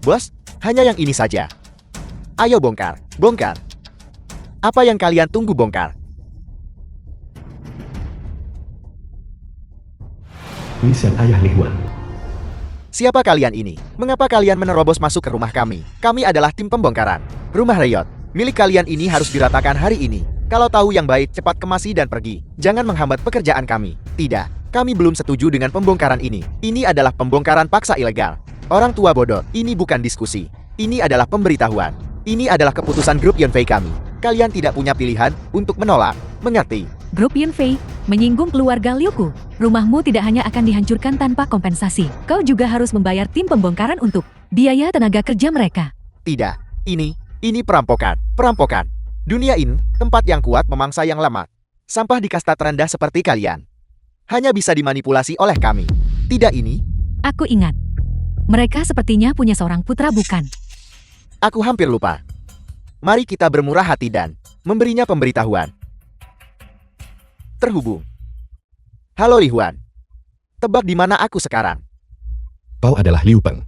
Bos, hanya yang ini saja. Ayo bongkar, bongkar. Apa yang kalian tunggu bongkar? Tulisan Ayah Li Huan. Siapa kalian ini? Mengapa kalian menerobos masuk ke rumah kami? Kami adalah tim pembongkaran. Rumah Riot, milik kalian ini harus diratakan hari ini. Kalau tahu yang baik, cepat kemasi dan pergi. Jangan menghambat pekerjaan kami. Tidak, kami belum setuju dengan pembongkaran ini. Ini adalah pembongkaran paksa ilegal. Orang tua bodoh, ini bukan diskusi. Ini adalah pemberitahuan. Ini adalah keputusan grup Yunfei kami. Kalian tidak punya pilihan untuk menolak. Mengerti? Grup Yunfei menyinggung keluarga Liuku. Rumahmu tidak hanya akan dihancurkan tanpa kompensasi. Kau juga harus membayar tim pembongkaran untuk biaya tenaga kerja mereka. Tidak, ini perampokan. Perampokan. Dunia ini, tempat yang kuat memangsa yang lemah. Sampah di kasta terendah seperti kalian hanya bisa dimanipulasi oleh kami. Tidak ini. Aku ingat. Mereka sepertinya punya seorang putra bukan? Aku hampir lupa. Mari kita bermurah hati dan memberinya pemberitahuan. Terhubung. Halo Li Huan. Tebak di mana aku sekarang? Kau adalah Liu Peng.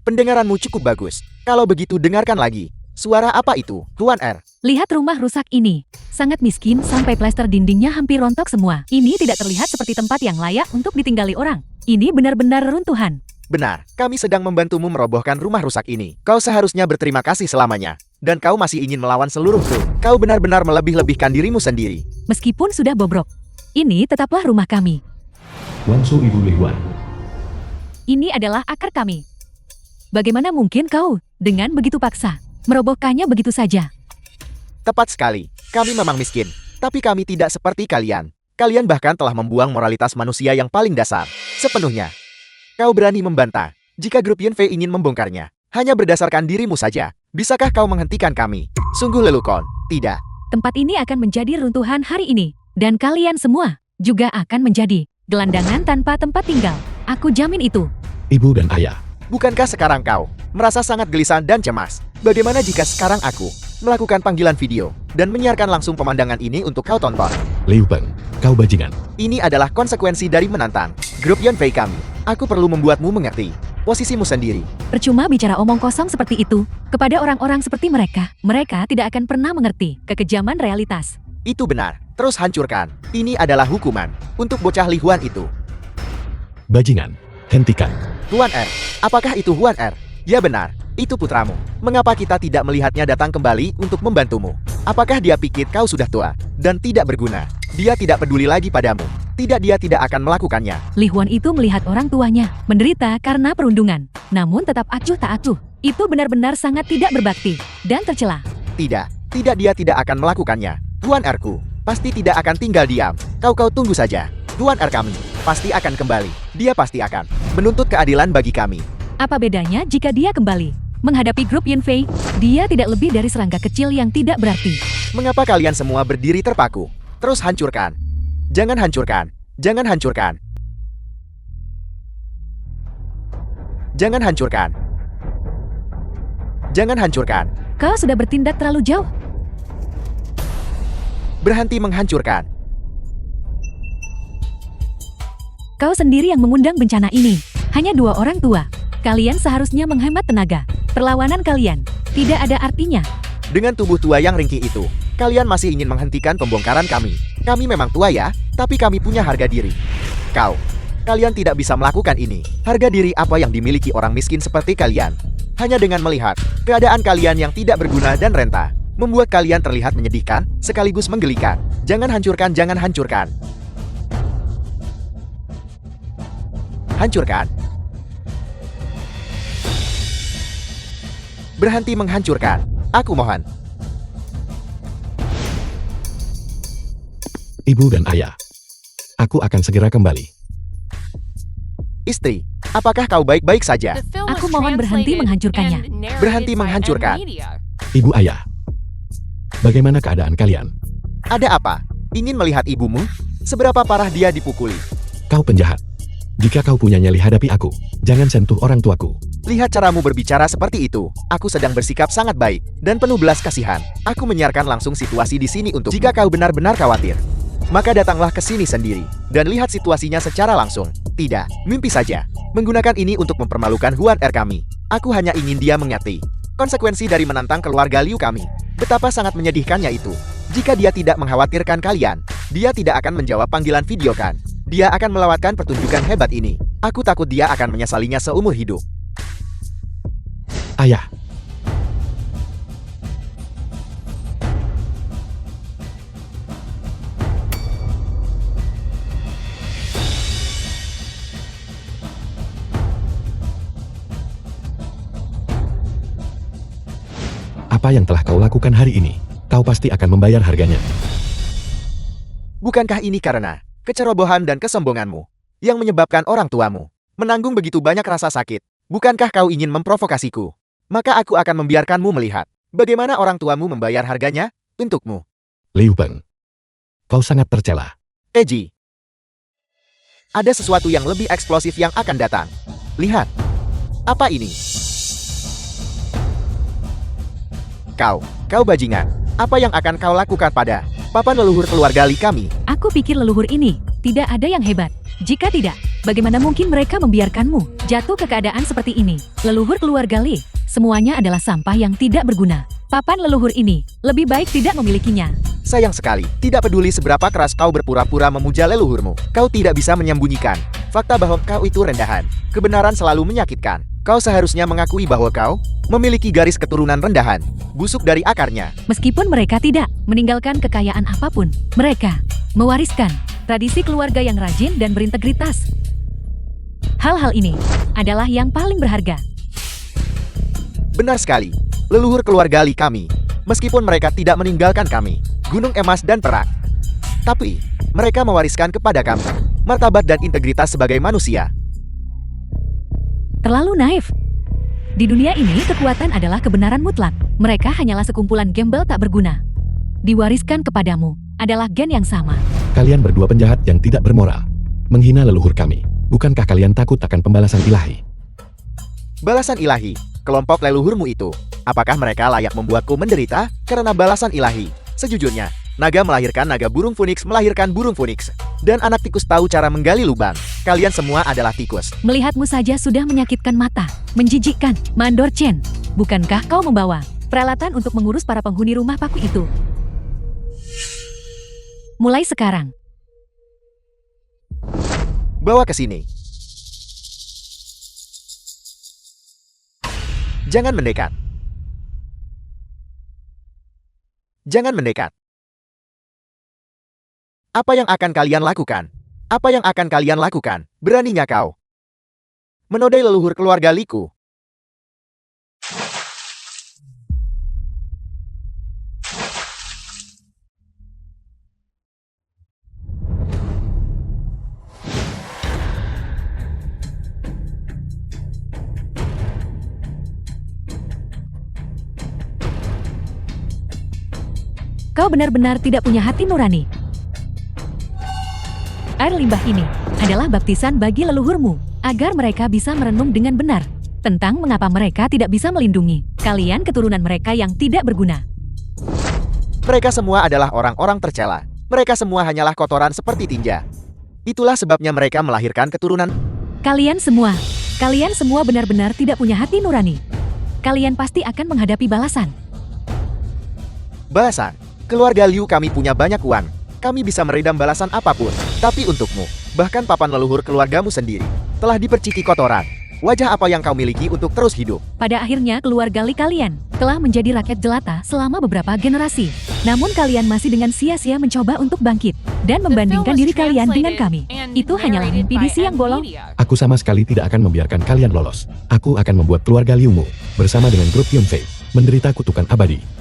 Pendengaranmu cukup bagus. Kalau begitu dengarkan lagi. Suara apa itu? Huan R. Lihat rumah rusak ini. Sangat miskin sampai plester dindingnya hampir rontok semua. Ini tidak terlihat seperti tempat yang layak untuk ditinggali orang. Ini benar-benar reruntuhan. Benar, kami sedang membantumu merobohkan rumah rusak ini. Kau seharusnya berterima kasih selamanya. Dan kau masih ingin melawan seluruh kru. Kau benar-benar melebih-lebihkan dirimu sendiri. Meskipun sudah bobrok, ini tetaplah rumah kami. Wansu Ibu Li Huan. Ini adalah akar kami. Bagaimana mungkin kau, dengan begitu paksa, merobohkannya begitu saja? Tepat sekali, kami memang miskin. Tapi kami tidak seperti kalian. Kalian bahkan telah membuang moralitas manusia yang paling dasar. Sepenuhnya. Kau berani membantah. Jika grup Yunfei ingin membongkarnya, hanya berdasarkan dirimu saja. Bisakah kau menghentikan kami? Sungguh lelucon. Tidak. Tempat ini akan menjadi runtuhan hari ini. Dan kalian semua juga akan menjadi gelandangan tanpa tempat tinggal. Aku jamin itu. Ibu dan Ayah. Bukankah sekarang kau merasa sangat gelisah dan cemas? Bagaimana jika sekarang aku melakukan panggilan video dan menyiarkan langsung pemandangan ini untuk kau tonton? Liu Peng, kau bajingan. Ini adalah konsekuensi dari menantang grup Yunfei kami. Aku perlu membuatmu mengerti posisimu sendiri. Percuma bicara omong kosong seperti itu. Kepada orang-orang seperti mereka, mereka tidak akan pernah mengerti kekejaman realitas. Itu benar. Terus hancurkan. Ini adalah hukuman untuk bocah Li Huan itu. Bajingan, hentikan. Huan R. Apakah itu Huan R? Ya benar, itu putramu. Mengapa kita tidak melihatnya datang kembali untuk membantumu? Apakah dia pikir kau sudah tua dan tidak berguna? Dia tidak peduli lagi padamu. Tidak, dia tidak akan melakukannya. Li Huan itu melihat orang tuanya menderita karena perundungan, namun tetap acuh tak acuh. Itu benar-benar sangat tidak berbakti dan tercela. Tidak, dia tidak akan melakukannya. Huan R-ku pasti tidak akan tinggal diam. Kau tunggu saja. Huan R kami pasti akan kembali. Dia pasti akan menuntut keadilan bagi kami. Apa bedanya jika dia kembali? Menghadapi grup Yunfei, dia tidak lebih dari serangga kecil yang tidak berarti. Mengapa kalian semua berdiri terpaku? Terus hancurkan. Jangan hancurkan. Jangan hancurkan. Jangan hancurkan. Jangan hancurkan. Kau sudah bertindak terlalu jauh. Berhenti menghancurkan. Kau sendiri yang mengundang bencana ini. Hanya 2 orang tua. Kalian seharusnya menghemat tenaga. Perlawanan kalian tidak ada artinya. Dengan tubuh tua yang ringkih itu, kalian masih ingin menghentikan pembongkaran kami. Kami memang tua ya, tapi kami punya harga diri. Kalian tidak bisa melakukan ini. Harga diri apa yang dimiliki orang miskin seperti kalian? Hanya dengan melihat keadaan kalian yang tidak berguna dan renta, membuat kalian terlihat menyedihkan, sekaligus menggelikan. Jangan hancurkan, jangan hancurkan. Hancurkan. Berhenti menghancurkan. Aku mohon. Ibu dan Ayah. Aku akan segera kembali. Istri, apakah kau baik-baik saja? Aku mohon berhenti menghancurkannya. Berhenti menghancurkan. Ibu Ayah. Bagaimana keadaan kalian? Ada apa? Ingin melihat ibumu? Seberapa parah dia dipukuli? Kau penjahat. Jika kau punya nyali hadapi aku, jangan sentuh orang tuaku. Lihat caramu berbicara seperti itu. Aku sedang bersikap sangat baik dan penuh belas kasihan. Aku menyiarkan langsung situasi di sini untuk jika kau benar-benar khawatir, maka datanglah ke sini sendiri dan lihat situasinya secara langsung. Tidak, mimpi saja. Menggunakan ini untuk mempermalukan Huan R kami. Aku hanya ingin dia mengerti konsekuensi dari menantang keluarga Liu kami. Betapa sangat menyedihkannya itu. Jika dia tidak mengkhawatirkan kalian, dia tidak akan menjawab panggilan video kan. Dia akan melewatkan pertunjukan hebat ini. Aku takut dia akan menyesalinya seumur hidup. Ayah, apa yang telah kau lakukan hari ini? Kau pasti akan membayar harganya. Bukankah ini karena kecerobohan dan kesombonganmu yang menyebabkan orang tuamu menanggung begitu banyak rasa sakit? Bukankah kau ingin memprovokasiku? Maka aku akan membiarkanmu melihat bagaimana orang tuamu membayar harganya untukmu. Liu Peng, kau sangat tercela. Eji, ada sesuatu yang lebih eksplosif yang akan datang. Lihat, apa ini? Kau bajingan. Apa yang akan kau lakukan pada papan leluhur keluarga Li kami? Aku pikir leluhur ini tidak ada yang hebat. Jika tidak, bagaimana mungkin mereka membiarkanmu jatuh ke keadaan seperti ini? Leluhur keluarga Li, semuanya adalah sampah yang tidak berguna. Papan leluhur ini lebih baik tidak memilikinya. Sayang sekali, tidak peduli seberapa keras kau berpura-pura memuja leluhurmu, kau tidak bisa menyembunyikan fakta bahwa kau itu rendahan. Kebenaran selalu menyakitkan. Kau seharusnya mengakui bahwa kau memiliki garis keturunan rendahan, busuk dari akarnya. Meskipun mereka tidak meninggalkan kekayaan apapun, mereka mewariskan tradisi keluarga yang rajin dan berintegritas. Hal-hal ini adalah yang paling berharga. Benar sekali, leluhur keluarga Li kami, meskipun mereka tidak meninggalkan kami, gunung emas dan perak, tapi mereka mewariskan kepada kami martabat dan integritas sebagai manusia. Terlalu naif. Di dunia ini, kekuatan adalah kebenaran mutlak. Mereka hanyalah sekumpulan gembel tak berguna. Diwariskan kepadamu adalah gen yang sama. Kalian berdua penjahat yang tidak bermoral. Menghina leluhur kami. Bukankah kalian takut akan pembalasan ilahi? Balasan ilahi, kelompok leluhurmu itu, apakah mereka layak membuatku menderita karena balasan ilahi? Sejujurnya, naga melahirkan naga, burung phoenix melahirkan burung phoenix. Dan anak tikus tahu cara menggali lubang. Kalian semua adalah tikus. Melihatmu saja sudah menyakitkan mata. Menjijikkan, Mandor Chen. Bukankah kau membawa peralatan untuk mengurus para penghuni rumah paku itu? Mulai sekarang, Bawa ke sini. Jangan mendekat. Jangan mendekat. Apa yang akan kalian lakukan? Apa yang akan kalian lakukan? Beraninya kau menodai leluhur keluarga Liku. kau benar-benar tidak punya hati nurani. Air limbah ini adalah baptisan bagi leluhurmu, agar mereka bisa merenung dengan benar tentang mengapa mereka tidak bisa melindungi kalian keturunan mereka yang tidak berguna. Mereka semua adalah orang-orang tercela. Mereka semua hanyalah kotoran seperti tinja. Itulah sebabnya mereka melahirkan keturunan. Kalian semua benar-benar tidak punya hati nurani. Kalian pasti akan menghadapi balasan. Balasan. Keluarga Liu kami punya banyak uang. Kami bisa meredam balasan apapun. Tapi untukmu, bahkan papan leluhur keluargamu sendiri, telah diperciki kotoran. Wajah apa yang kau miliki untuk terus hidup? Pada akhirnya keluarga Li kalian telah menjadi rakyat jelata selama beberapa generasi. Namun kalian masih dengan sia-sia mencoba untuk bangkit dan membandingkan diri kalian dengan kami. Itu hanyalah mimpi di siang bolong. Aku sama sekali tidak akan membiarkan kalian lolos. Aku akan membuat keluarga Liumu bersama dengan grup Yunfei menderita kutukan abadi.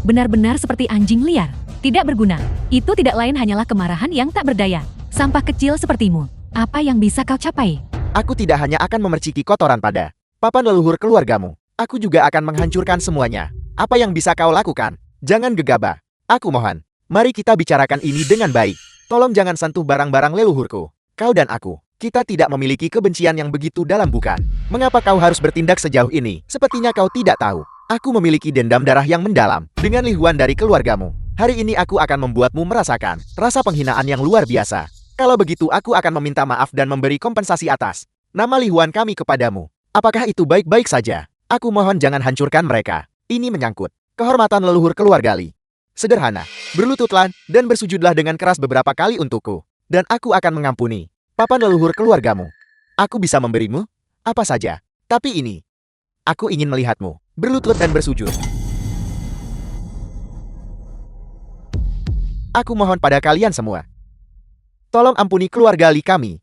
Benar-benar seperti anjing liar, tidak berguna. Itu tidak lain hanyalah kemarahan yang tak berdaya. Sampah kecil sepertimu, apa yang bisa kau capai? Aku tidak hanya akan memerciki kotoran pada papan leluhur keluargamu. Aku juga akan menghancurkan semuanya. Apa yang bisa kau lakukan? Jangan gegabah. Aku mohon, mari kita bicarakan ini dengan baik. Tolong jangan sentuh barang-barang leluhurku. Kau dan aku, kita tidak memiliki kebencian yang begitu dalam, bukan? Mengapa kau harus bertindak sejauh ini? Sepertinya kau tidak tahu. Aku memiliki dendam darah yang mendalam dengan Li Huan dari keluargamu. Hari ini aku akan membuatmu merasakan rasa penghinaan yang luar biasa. Kalau begitu aku akan meminta maaf dan memberi kompensasi atas nama Li Huan kami kepadamu. Apakah itu baik-baik saja? Aku mohon jangan hancurkan mereka. Ini menyangkut kehormatan leluhur keluarga Li. Sederhana, berlututlah dan bersujudlah dengan keras beberapa kali untukku. Dan aku akan mengampuni papan leluhur keluargamu. Aku bisa memberimu apa saja. Tapi ini, aku ingin melihatmu berlutut dan bersujud. Aku mohon pada kalian semua. Tolong ampuni keluarga Li kami.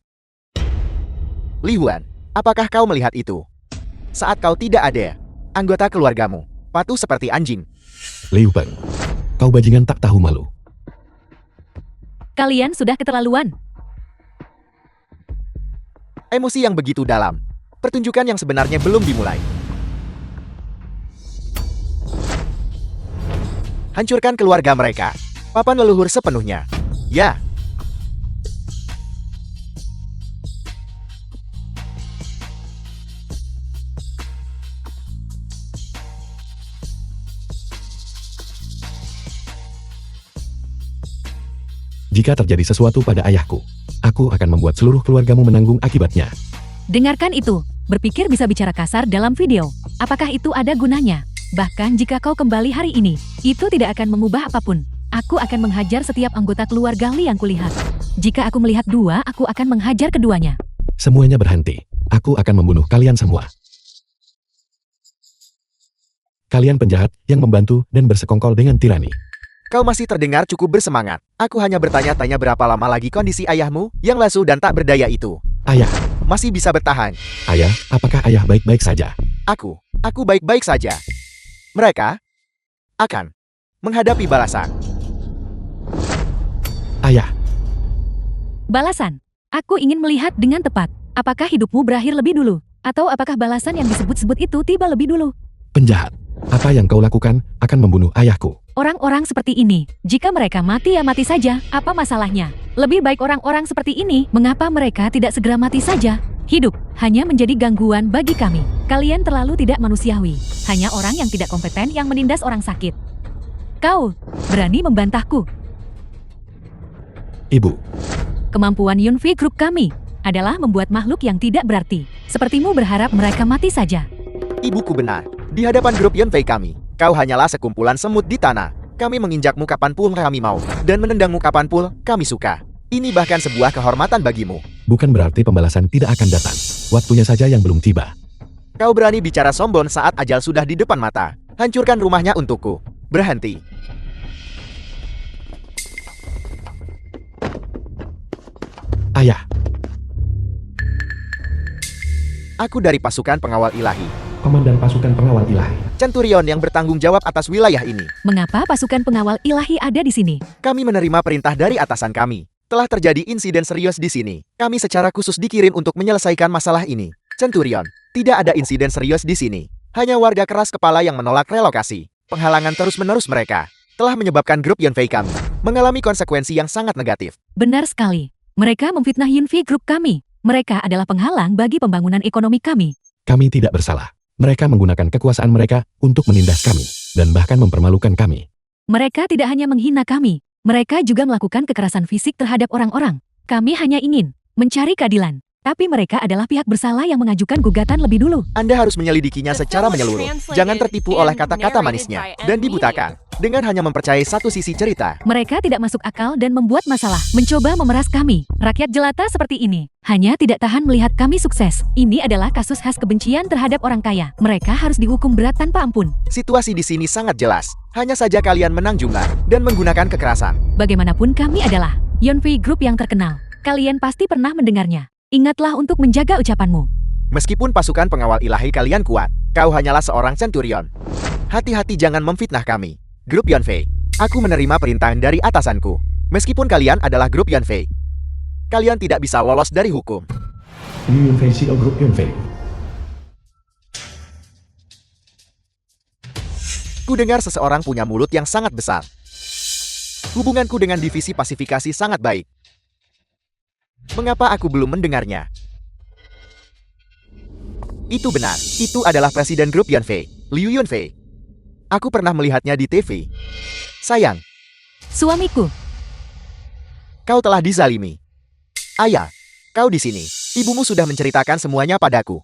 Li Huan, apakah kau melihat itu? Saat kau tidak ada, anggota keluargamu patuh seperti anjing. Liu Peng, kau bajingan tak tahu malu. Kalian sudah keterlaluan. Emosi yang begitu dalam. Pertunjukan yang sebenarnya belum dimulai. Hancurkan keluarga mereka. Papan leluhur sepenuhnya. Ya. Jika terjadi sesuatu pada ayahku, aku akan membuat seluruh keluargamu menanggung akibatnya. Dengarkan itu. Berpikir bisa bicara kasar dalam video. Apakah itu ada gunanya? Bahkan jika kau kembali hari ini, itu tidak akan mengubah apapun. Aku akan menghajar setiap anggota keluarga Li yang kulihat. Jika aku melihat dua, aku akan menghajar keduanya. Semuanya berhenti. Aku akan membunuh kalian semua. Kalian penjahat yang membantu dan bersekongkol dengan tirani. Kau masih terdengar cukup bersemangat. Aku hanya bertanya-tanya berapa lama lagi kondisi ayahmu yang lesu dan tak berdaya itu Ayah, masih bisa bertahan. ayah, apakah ayah baik-baik saja? Aku baik-baik saja. Mereka akan menghadapi balasan. Ayah, Balasan. Aku ingin melihat dengan tepat. Apakah hidupmu berakhir lebih dulu? Atau apakah balasan yang disebut-sebut itu tiba lebih dulu? penjahat. Apa yang kau lakukan akan membunuh ayahku. Orang-orang seperti ini, jika mereka mati ya mati saja, apa masalahnya? Lebih baik orang-orang seperti ini, mengapa mereka tidak segera mati saja? Hidup hanya menjadi gangguan bagi kami. Kalian terlalu tidak manusiawi. Hanya orang yang tidak kompeten yang menindas orang sakit. Kau berani membantahku. Ibu, Kemampuan Yunfi Group kami adalah membuat makhluk yang tidak berarti. Sepertimu berharap mereka mati saja. Ibuku benar. Di hadapan grup Yunfei kami, kau hanyalah sekumpulan semut di tanah. Kami menginjakmu kapanpun kami mau, dan menendangmu kapanpun kami suka. Ini bahkan sebuah kehormatan bagimu. bukan berarti pembalasan tidak akan datang. Waktunya saja yang belum tiba. Kau berani bicara sombong saat ajal sudah di depan mata. Hancurkan rumahnya untukku. Berhenti. Ayah, Aku dari pasukan pengawal ilahi. Komandan pasukan pengawal ilahi. Centurion yang bertanggung jawab atas wilayah ini. Mengapa pasukan pengawal ilahi ada di sini? Kami menerima perintah dari atasan kami. Telah terjadi insiden serius di sini. Kami secara khusus dikirim untuk menyelesaikan masalah ini. Centurion, tidak ada insiden serius di sini. Hanya warga keras kepala yang menolak relokasi. Penghalangan terus-menerus mereka telah menyebabkan grup Yunfei kami mengalami konsekuensi yang sangat negatif. Benar sekali. Mereka memfitnah Yunfi Group kami. Mereka adalah penghalang bagi pembangunan ekonomi kami. Kami tidak bersalah. Mereka menggunakan kekuasaan mereka untuk menindas kami, dan bahkan mempermalukan kami. Mereka tidak hanya menghina kami, mereka juga melakukan kekerasan fisik terhadap orang-orang. Kami hanya ingin mencari keadilan. Tapi mereka adalah pihak bersalah yang mengajukan gugatan lebih dulu. Anda harus menyelidikinya secara menyeluruh. Jangan tertipu oleh kata-kata manisnya dan dibutakan dengan hanya mempercayai satu sisi cerita. Mereka tidak masuk akal dan membuat masalah, mencoba memeras kami. Rakyat jelata seperti ini hanya tidak tahan melihat kami sukses. Ini adalah kasus khas kebencian terhadap orang kaya. Mereka harus dihukum berat tanpa ampun. Situasi di sini sangat jelas. Hanya saja kalian menang jumlah dan menggunakan kekerasan. Bagaimanapun kami adalah Yunfi Group yang terkenal. Kalian pasti pernah mendengarnya. Ingatlah untuk menjaga ucapanmu. Meskipun pasukan pengawal ilahi kalian kuat, kau hanyalah seorang centurion. Hati-hati jangan memfitnah kami. Grup Yunfei, aku menerima perintah dari atasanku. Meskipun kalian adalah grup Yunfei, kalian tidak bisa lolos dari hukum. Liu Yunfei CEO Grup Yunfei. Ku dengar seseorang punya mulut yang sangat besar. Hubunganku dengan divisi pasifikasi sangat baik. Mengapa aku belum mendengarnya? Itu benar, itu adalah presiden grup Yunfei, Liu Yunfei. Aku pernah melihatnya di TV. Sayang, Suamiku, kau telah dizalimi. Ayah, kau di sini. Ibumu sudah menceritakan semuanya padaku.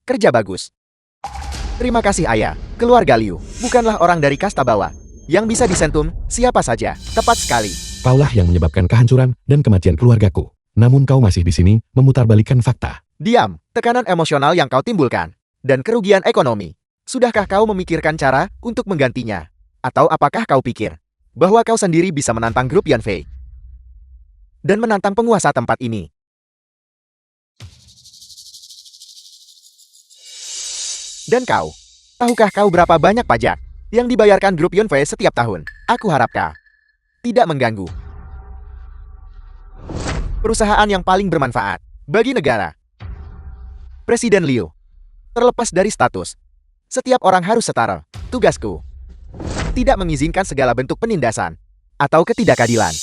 Kerja bagus. Terima kasih ayah. Keluarga Liu bukanlah orang dari kasta bawah. Yang bisa disentuh siapa saja. Tepat sekali. Kaulah yang menyebabkan kehancuran dan kematian keluargaku. Namun kau masih di sini memutarbalikkan fakta. Diam. Tekanan emosional yang kau timbulkan. Dan kerugian ekonomi. Sudahkah kau memikirkan cara untuk menggantinya? Atau apakah kau pikir bahwa kau sendiri bisa menantang grup Yanfei dan menantang penguasa tempat ini? Dan kau, tahukah kau berapa banyak pajak yang dibayarkan grup Yanfei setiap tahun? Aku harap kau tidak mengganggu perusahaan yang paling bermanfaat bagi negara. Presiden Liu, terlepas dari status, setiap orang harus setara. Tugasku tidak mengizinkan segala bentuk penindasan atau ketidakadilan.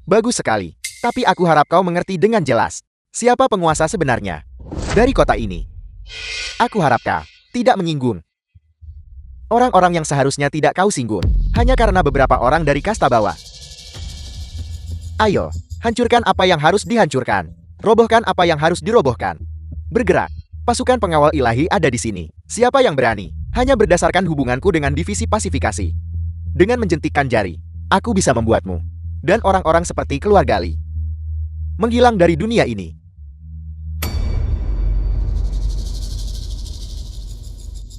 Bagus sekali, tapi aku harap kau mengerti dengan jelas siapa penguasa sebenarnya dari kota ini. Aku harap kau tidak menyinggung orang-orang yang seharusnya tidak kau singgung hanya karena beberapa orang dari kasta bawah. Ayo, hancurkan apa yang harus dihancurkan. Robohkan apa yang harus dirobohkan. Bergerak. Pasukan pengawal ilahi ada di sini. Siapa yang berani? Hanya berdasarkan hubunganku dengan divisi pasifikasi. Dengan menjentikkan jari, aku bisa membuatmu dan orang-orang seperti keluarga Li menghilang dari dunia ini.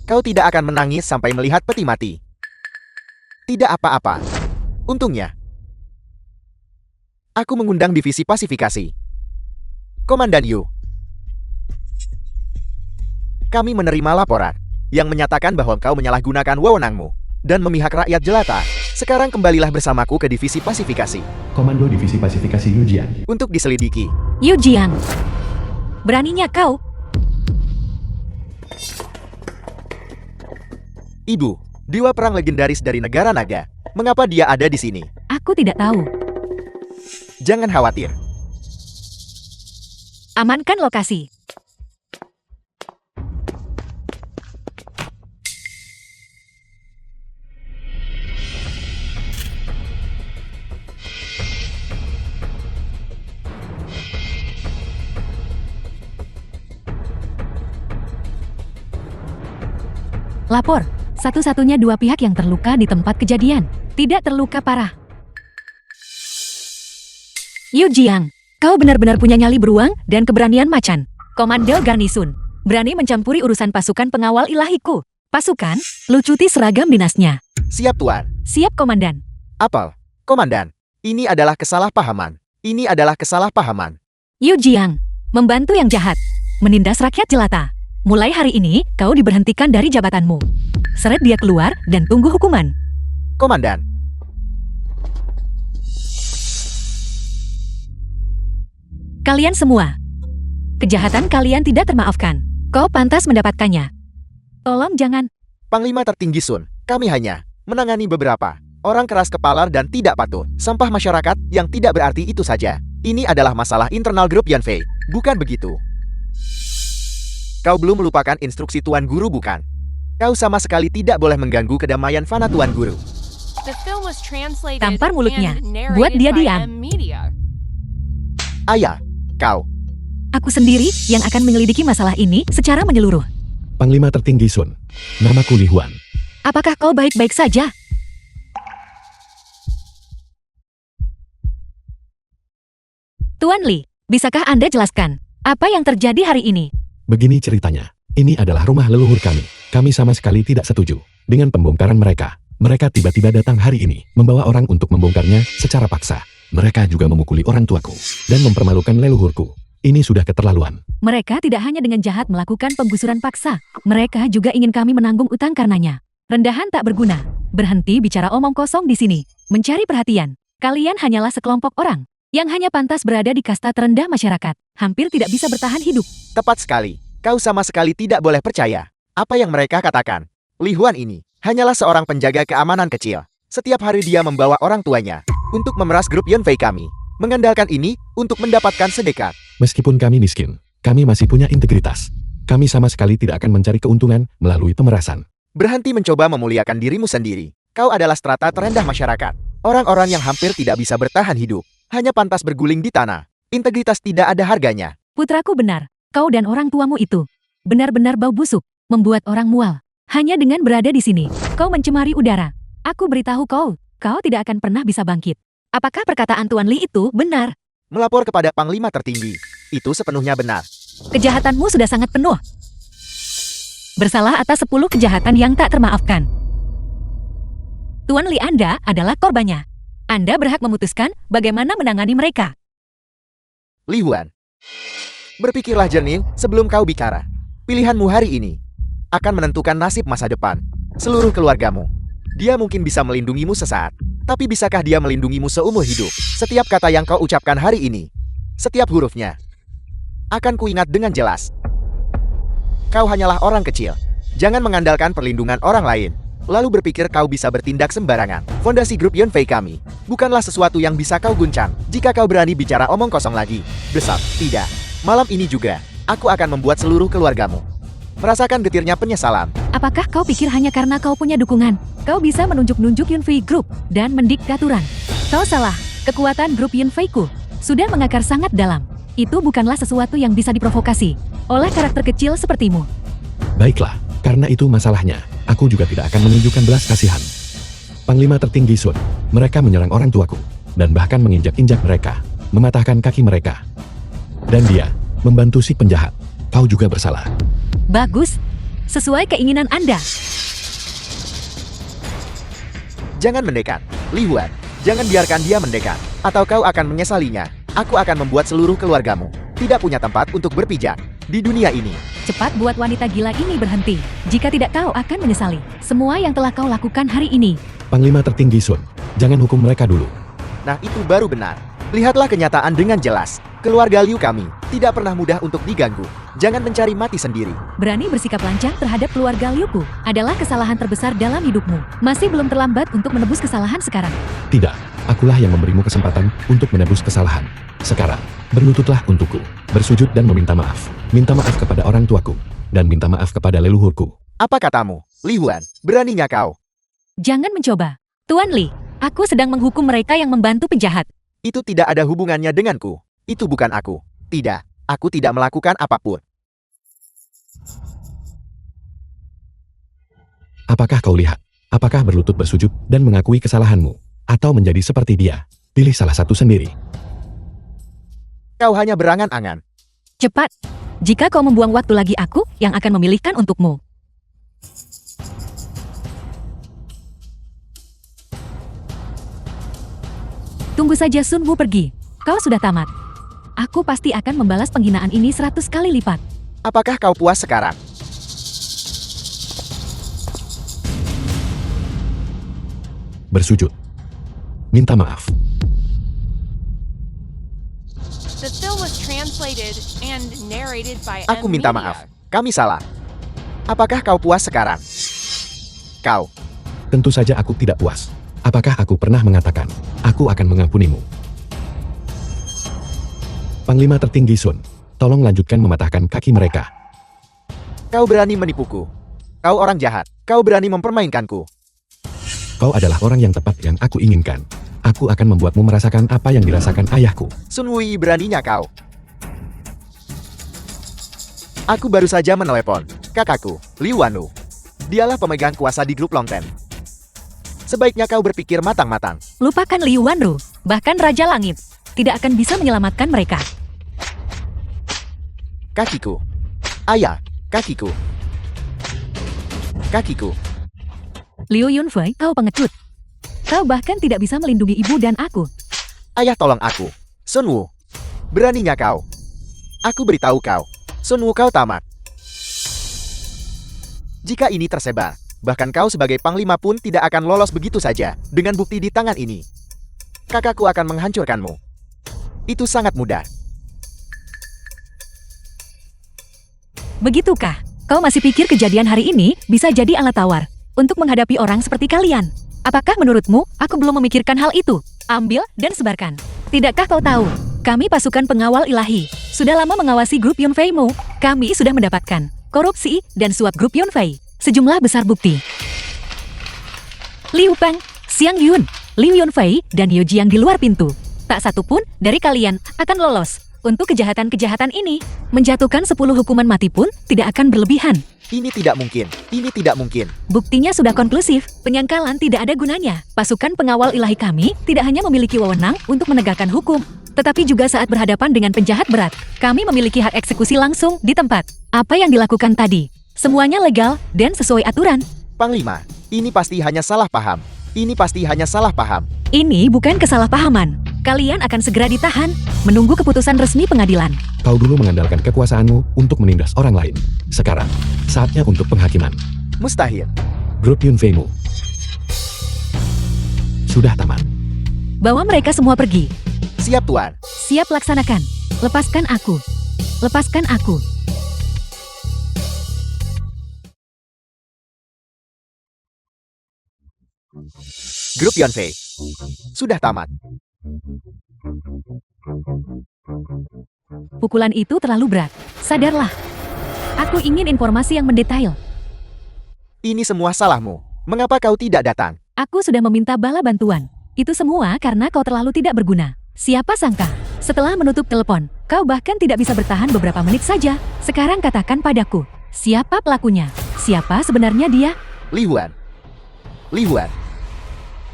Kau tidak akan menangis sampai melihat peti mati. Tidak apa-apa. Untungnya, aku mengundang divisi pasifikasi. Komandan Yu, kami menerima laporan yang menyatakan bahwa kau menyalahgunakan wewenangmu dan memihak rakyat jelata. Sekarang kembalilah bersamaku ke divisi pasifikasi Komando Divisi Pasifikasi Yujian. untuk diselidiki. Yu Jiang, beraninya kau? Ibu, dewa perang legendaris dari negara naga. Mengapa dia ada di sini? Aku tidak tahu. Jangan khawatir. Amankan lokasi. Lapor, satu-satunya dua pihak yang terluka di tempat kejadian. Tidak terluka parah. Yu Jiang, kau benar-benar punya nyali beruang dan keberanian macan. Komando Garnisun, berani mencampuri urusan pasukan pengawal ilahiku. Pasukan, lucuti seragam dinasnya. Siap, Tuan. Siap, Komandan. Apel, Komandan. Ini adalah kesalahpahaman. Ini adalah kesalahpahaman. Yu Jiang, membantu yang jahat, menindas rakyat jelata. Mulai hari ini, kau diberhentikan dari jabatanmu. Seret dia keluar dan tunggu hukuman. Komandan. Kalian semua, kejahatan kalian tidak termaafkan. Kau pantas mendapatkannya. Tolong jangan. Panglima tertinggi Sun, kami hanya menangani beberapa orang keras kepala dan tidak patuh. Sampah masyarakat yang tidak berarti itu saja. Ini adalah masalah internal grup Yanfei, bukan begitu? Kau belum melupakan instruksi Tuan Guru, bukan? Kau sama sekali tidak boleh mengganggu kedamaian fana Tuan Guru. Tampar mulutnya. Buat dia diam. Ayah, kau. Aku sendiri yang akan menyelidiki masalah ini secara menyeluruh. Panglima tertinggi Sun. Namaku Li Huan. Apakah kau baik-baik saja? Tuan Li, bisakah Anda jelaskan apa yang terjadi hari ini? Begini ceritanya. Ini adalah rumah leluhur kami. Kami sama sekali tidak setuju dengan pembongkaran mereka. Mereka tiba-tiba datang hari ini, membawa orang untuk membongkarnya secara paksa. Mereka juga memukuli orang tuaku dan mempermalukan leluhurku. Ini sudah keterlaluan. Mereka tidak hanya dengan jahat melakukan penggusuran paksa. Mereka juga ingin kami menanggung utang karenanya. Rendahan tak berguna. Berhenti bicara omong kosong di sini. Mencari perhatian. Kalian hanyalah sekelompok orang yang hanya pantas berada di kasta terendah masyarakat. Hampir tidak bisa bertahan hidup. Tepat sekali. Kau sama sekali tidak boleh percaya apa yang mereka katakan. Li Huan ini hanyalah seorang penjaga keamanan kecil. Setiap hari dia membawa orang tuanya untuk memeras grup Yanfei kami. Mengandalkan ini untuk mendapatkan sedekat. Meskipun kami miskin, kami masih punya integritas. Kami sama sekali tidak akan mencari keuntungan melalui pemerasan. Berhenti mencoba memuliakan dirimu sendiri. Kau adalah strata terendah masyarakat. Orang-orang yang hampir tidak bisa bertahan hidup hanya pantas berguling di tanah. Integritas tidak ada harganya. Putraku benar. Kau dan orang tuamu itu benar-benar bau busuk, membuat orang mual. Hanya dengan berada di sini, kau mencemari udara. Aku beritahu kau, kau tidak akan pernah bisa bangkit. Apakah perkataan Tuan Li itu benar? Melapor kepada Panglima tertinggi. Itu sepenuhnya benar. Kejahatanmu sudah sangat penuh. Bersalah atas 10 kejahatan yang tak termaafkan. Tuan Li Anda adalah korbannya. Anda berhak memutuskan bagaimana menangani mereka. Li Huan, berpikirlah jernih sebelum kau bicara. Pilihanmu hari ini akan menentukan nasib masa depan seluruh keluargamu. Dia mungkin bisa melindungimu sesaat, tapi bisakah dia melindungimu seumur hidup? Setiap kata yang kau ucapkan hari ini, setiap hurufnya, akan kuingat dengan jelas. Kau hanyalah orang kecil. Jangan mengandalkan perlindungan orang lain, lalu berpikir kau bisa bertindak sembarangan. Fondasi grup Yunfei kami bukanlah sesuatu yang bisa kau guncang. Jika kau berani bicara omong kosong lagi, besar, tidak. Malam ini juga, aku akan membuat seluruh keluargamu merasakan getirnya penyesalan. Apakah kau pikir hanya karena kau punya dukungan, kau bisa menunjuk-nunjuk Yunfei Group dan mendiktaturan? Kau salah. Kekuatan grup Yunfei-ku sudah mengakar sangat dalam. Itu bukanlah sesuatu yang bisa diprovokasi oleh karakter kecil sepertimu. Baiklah, karena itu masalahnya. Aku juga tidak akan menunjukkan belas kasihan. Panglima tertinggi Sun, mereka menyerang orang tuaku, dan bahkan menginjak-injak mereka, mematahkan kaki mereka. Dan dia membantu si penjahat. Kau juga bersalah. Bagus, sesuai keinginan Anda. Jangan mendekat, Li Huan. Jangan biarkan dia mendekat, atau kau akan menyesalinya. Aku akan membuat seluruh keluargamu tidak punya tempat untuk berpijak di dunia ini. Cepat buat wanita gila ini berhenti. Jika tidak, kau akan menyesali semua yang telah kau lakukan hari ini. Panglima tertinggi Sun, jangan hukum mereka dulu. Nah, itu baru benar. Lihatlah kenyataan dengan jelas. Keluarga Liu kami tidak pernah mudah untuk diganggu. Jangan mencari mati sendiri. Berani bersikap lancang terhadap keluarga Liuku adalah kesalahan terbesar dalam hidupmu. Masih belum terlambat untuk menebus kesalahan sekarang. Tidak, akulah yang memberimu kesempatan untuk menebus kesalahan. Sekarang, berlututlah untukku, bersujud dan meminta maaf. Minta maaf kepada orang tuaku, dan minta maaf kepada leluhurku. Apa katamu, Li Huan? Beraninya kau? Jangan mencoba. Tuan Li, aku sedang menghukum mereka yang membantu penjahat. Itu tidak ada hubungannya denganku. Itu bukan aku. Tidak, aku tidak melakukan apapun. Apakah kau lihat? Apakah berlutut bersujud dan mengakui kesalahanmu? Atau menjadi seperti dia? Pilih salah satu sendiri. Kau hanya berangan-angan. Cepat. Jika kau membuang waktu lagi, aku yang akan memilihkan untukmu. Tunggu saja Sun Wu pergi. Kau sudah tamat. Aku pasti akan membalas penghinaan ini 100 kali lipat. Apakah kau puas sekarang? Bersujud. Minta maaf. The film was translated and narrated by Aku M minta Media. maaf. Kami salah. Apakah kau puas sekarang? Kau. Tentu saja aku tidak puas. Apakah aku pernah mengatakan, aku akan mengampunimu? Panglima tertinggi Sun, tolong lanjutkan mematahkan kaki mereka. Kau berani menipuku. Kau orang jahat. Kau berani mempermainkanku. Kau adalah orang yang tepat yang aku inginkan. Aku akan membuatmu merasakan apa yang dirasakan ayahku. Sun Wui, beraninya kau. Aku baru saja menelepon kakakku, Li Wanlu. Dialah pemegang kuasa di grup Longten. Sebaiknya kau berpikir matang-matang. Lupakan Liu Wanru, bahkan Raja Langit tidak akan bisa menyelamatkan mereka. Kakiku. Ayah, kakiku. Kakiku. Liu Yunfei, kau pengecut. Kau bahkan tidak bisa melindungi ibu dan aku. Ayah, tolong aku. Sun Wu. Beraninya kau. Aku beritahu kau. Sun Wu, kau tamat. Jika ini tersebar, bahkan kau sebagai panglima pun tidak akan lolos begitu saja dengan bukti di tangan ini. Kakakku akan menghancurkanmu. Itu sangat mudah. Begitukah? Kau masih pikir kejadian hari ini bisa jadi alat tawar untuk menghadapi orang seperti kalian? Apakah menurutmu aku belum memikirkan hal itu? Ambil dan sebarkan. Tidakkah kau tahu? Kami pasukan pengawal ilahi. Sudah lama mengawasi grup Yunfei-mu. Kami sudah mendapatkan korupsi dan suap grup Yunfei. Sejumlah besar bukti. Liu Peng, Xiang Yun, Liu Yunfei, dan Yu Jiang di luar pintu. Tak satu pun dari kalian akan lolos. Untuk kejahatan-kejahatan ini, menjatuhkan 10 hukuman mati pun tidak akan berlebihan. Ini tidak mungkin. Ini tidak mungkin. Buktinya sudah konklusif, penyangkalan tidak ada gunanya. Pasukan pengawal ilahi kami tidak hanya memiliki wewenang untuk menegakkan hukum, tetapi juga saat berhadapan dengan penjahat berat, kami memiliki hak eksekusi langsung di tempat. Apa yang dilakukan tadi, semuanya legal dan sesuai aturan. Panglima, ini pasti hanya salah paham. Ini pasti hanya salah paham. Ini bukan kesalahpahaman. Kalian akan segera ditahan, menunggu keputusan resmi pengadilan. Kau dulu mengandalkan kekuasaanmu untuk menindas orang lain. Sekarang, saatnya untuk penghakiman. Mustahil. Grup Yunfei-mu sudah tamat. Bawa mereka semua pergi. Siap, Tuan. Siap laksanakan. Lepaskan aku. Lepaskan aku. Grup Yunfei sudah tamat. Pukulan itu terlalu berat. Sadarlah. Aku ingin informasi yang mendetail. Ini semua salahmu. Mengapa kau tidak datang? Aku sudah meminta bala bantuan. Itu semua karena kau terlalu tidak berguna. Siapa sangka, setelah menutup telepon, kau bahkan tidak bisa bertahan beberapa menit saja. Sekarang katakan padaku, siapa pelakunya? Siapa sebenarnya dia? Li Huan. Li Huan.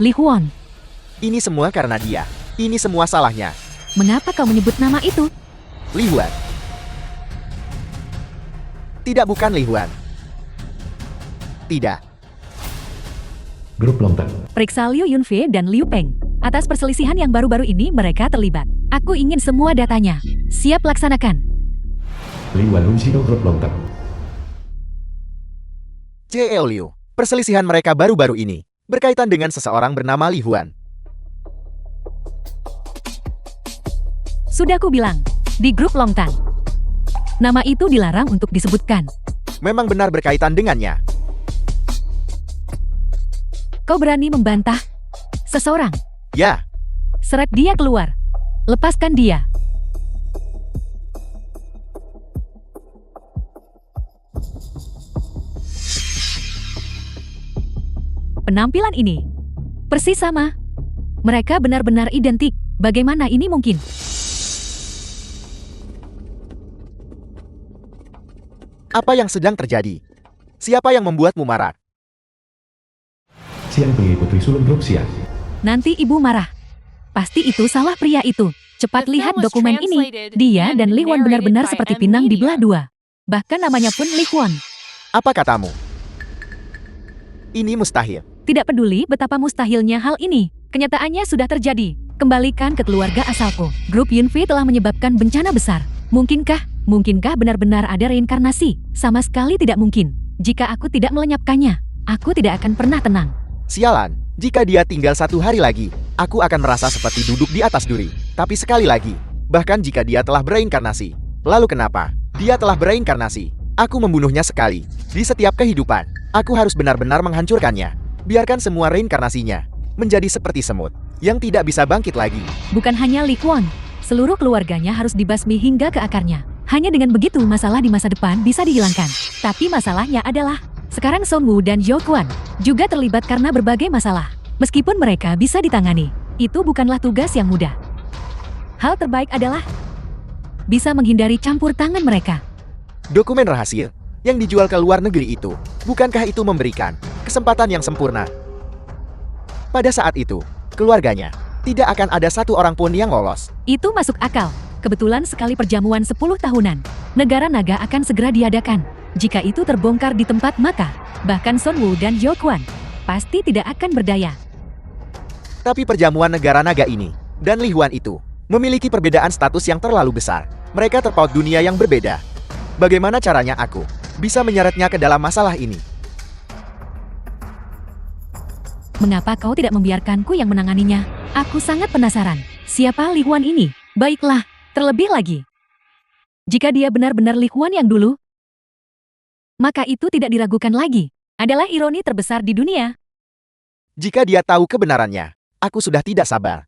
Li Huan. Ini semua karena dia. Ini semua salahnya. Mengapa kau menyebut nama itu? Li Huan. Tidak, bukan Li Huan. Tidak. Grup Longtan. Periksa Liu Yunfei dan Liu Peng. Atas perselisihan yang baru-baru ini mereka terlibat. Aku ingin semua datanya. Siap laksanakan. Li Wanlunshido Grup Longtan. J.E.O. Liu. Perselisihan mereka baru-baru ini berkaitan dengan seseorang bernama Li Huan. Sudah ku bilang, di grup Longtan. Nama itu dilarang untuk disebutkan. Memang benar berkaitan dengannya. Kau berani membantah seseorang? Ya, Seret dia keluar. Lepaskan dia. Penampilan ini persis sama. Mereka benar-benar identik. Bagaimana ini mungkin? apa yang sedang terjadi? Siapa yang membuatmu marah? Siang Pei Putri Sulung Grup Siang. Nanti ibu marah. Pasti itu salah pria itu. Cepat The lihat film was dokumen ini. translated Dia dan and Li Huan benar-benar narrated by seperti M. pinang Media. dibelah dua. Bahkan namanya pun Li Huan. Apa katamu? Ini mustahil. Tidak peduli betapa mustahilnya hal ini. Kenyataannya sudah terjadi. Kembalikan ke keluarga asalku. Grup Yunfei telah menyebabkan bencana besar. Mungkinkah benar-benar ada reinkarnasi? Sama sekali tidak mungkin. Jika aku tidak melenyapkannya, aku tidak akan pernah tenang. Sialan, jika dia tinggal 1 hari lagi, aku akan merasa seperti duduk di atas duri. Tapi sekali lagi, bahkan jika dia telah bereinkarnasi, lalu kenapa? Dia telah bereinkarnasi. Aku membunuhnya sekali. Di setiap kehidupan, aku harus benar-benar menghancurkannya. Biarkan semua reinkarnasinya menjadi seperti semut yang tidak bisa bangkit lagi. Bukan hanya Li Huan, seluruh keluarganya harus dibasmi hingga ke akarnya. Hanya dengan begitu masalah di masa depan bisa dihilangkan. Tapi masalahnya adalah, sekarang Sun Wu dan Zhou Quan juga terlibat karena berbagai masalah. Meskipun mereka bisa ditangani, itu bukanlah tugas yang mudah. Hal terbaik adalah bisa menghindari campur tangan mereka. Dokumen rahasia yang dijual ke luar negeri itu, bukankah itu memberikan kesempatan yang sempurna? Pada saat itu, keluarganya tidak akan ada satu orang pun yang lolos. Itu masuk akal. Kebetulan sekali perjamuan 10 tahunan. Negara naga akan segera diadakan. Jika itu terbongkar di tempat maka, bahkan Sun Wu dan Zhou Quan pasti tidak akan berdaya. Tapi perjamuan negara naga ini dan Li Huan itu memiliki perbedaan status yang terlalu besar. Mereka terpaut dunia yang berbeda. Bagaimana caranya aku bisa menyeretnya ke dalam masalah ini? Mengapa kau tidak membiarkanku yang menanganinya? Aku sangat penasaran. Siapa Li Huan ini? Baiklah, terlebih lagi, jika dia benar-benar Li Huan yang dulu, maka itu tidak diragukan lagi. Adalah ironi terbesar di dunia. Jika dia tahu kebenarannya, aku sudah tidak sabar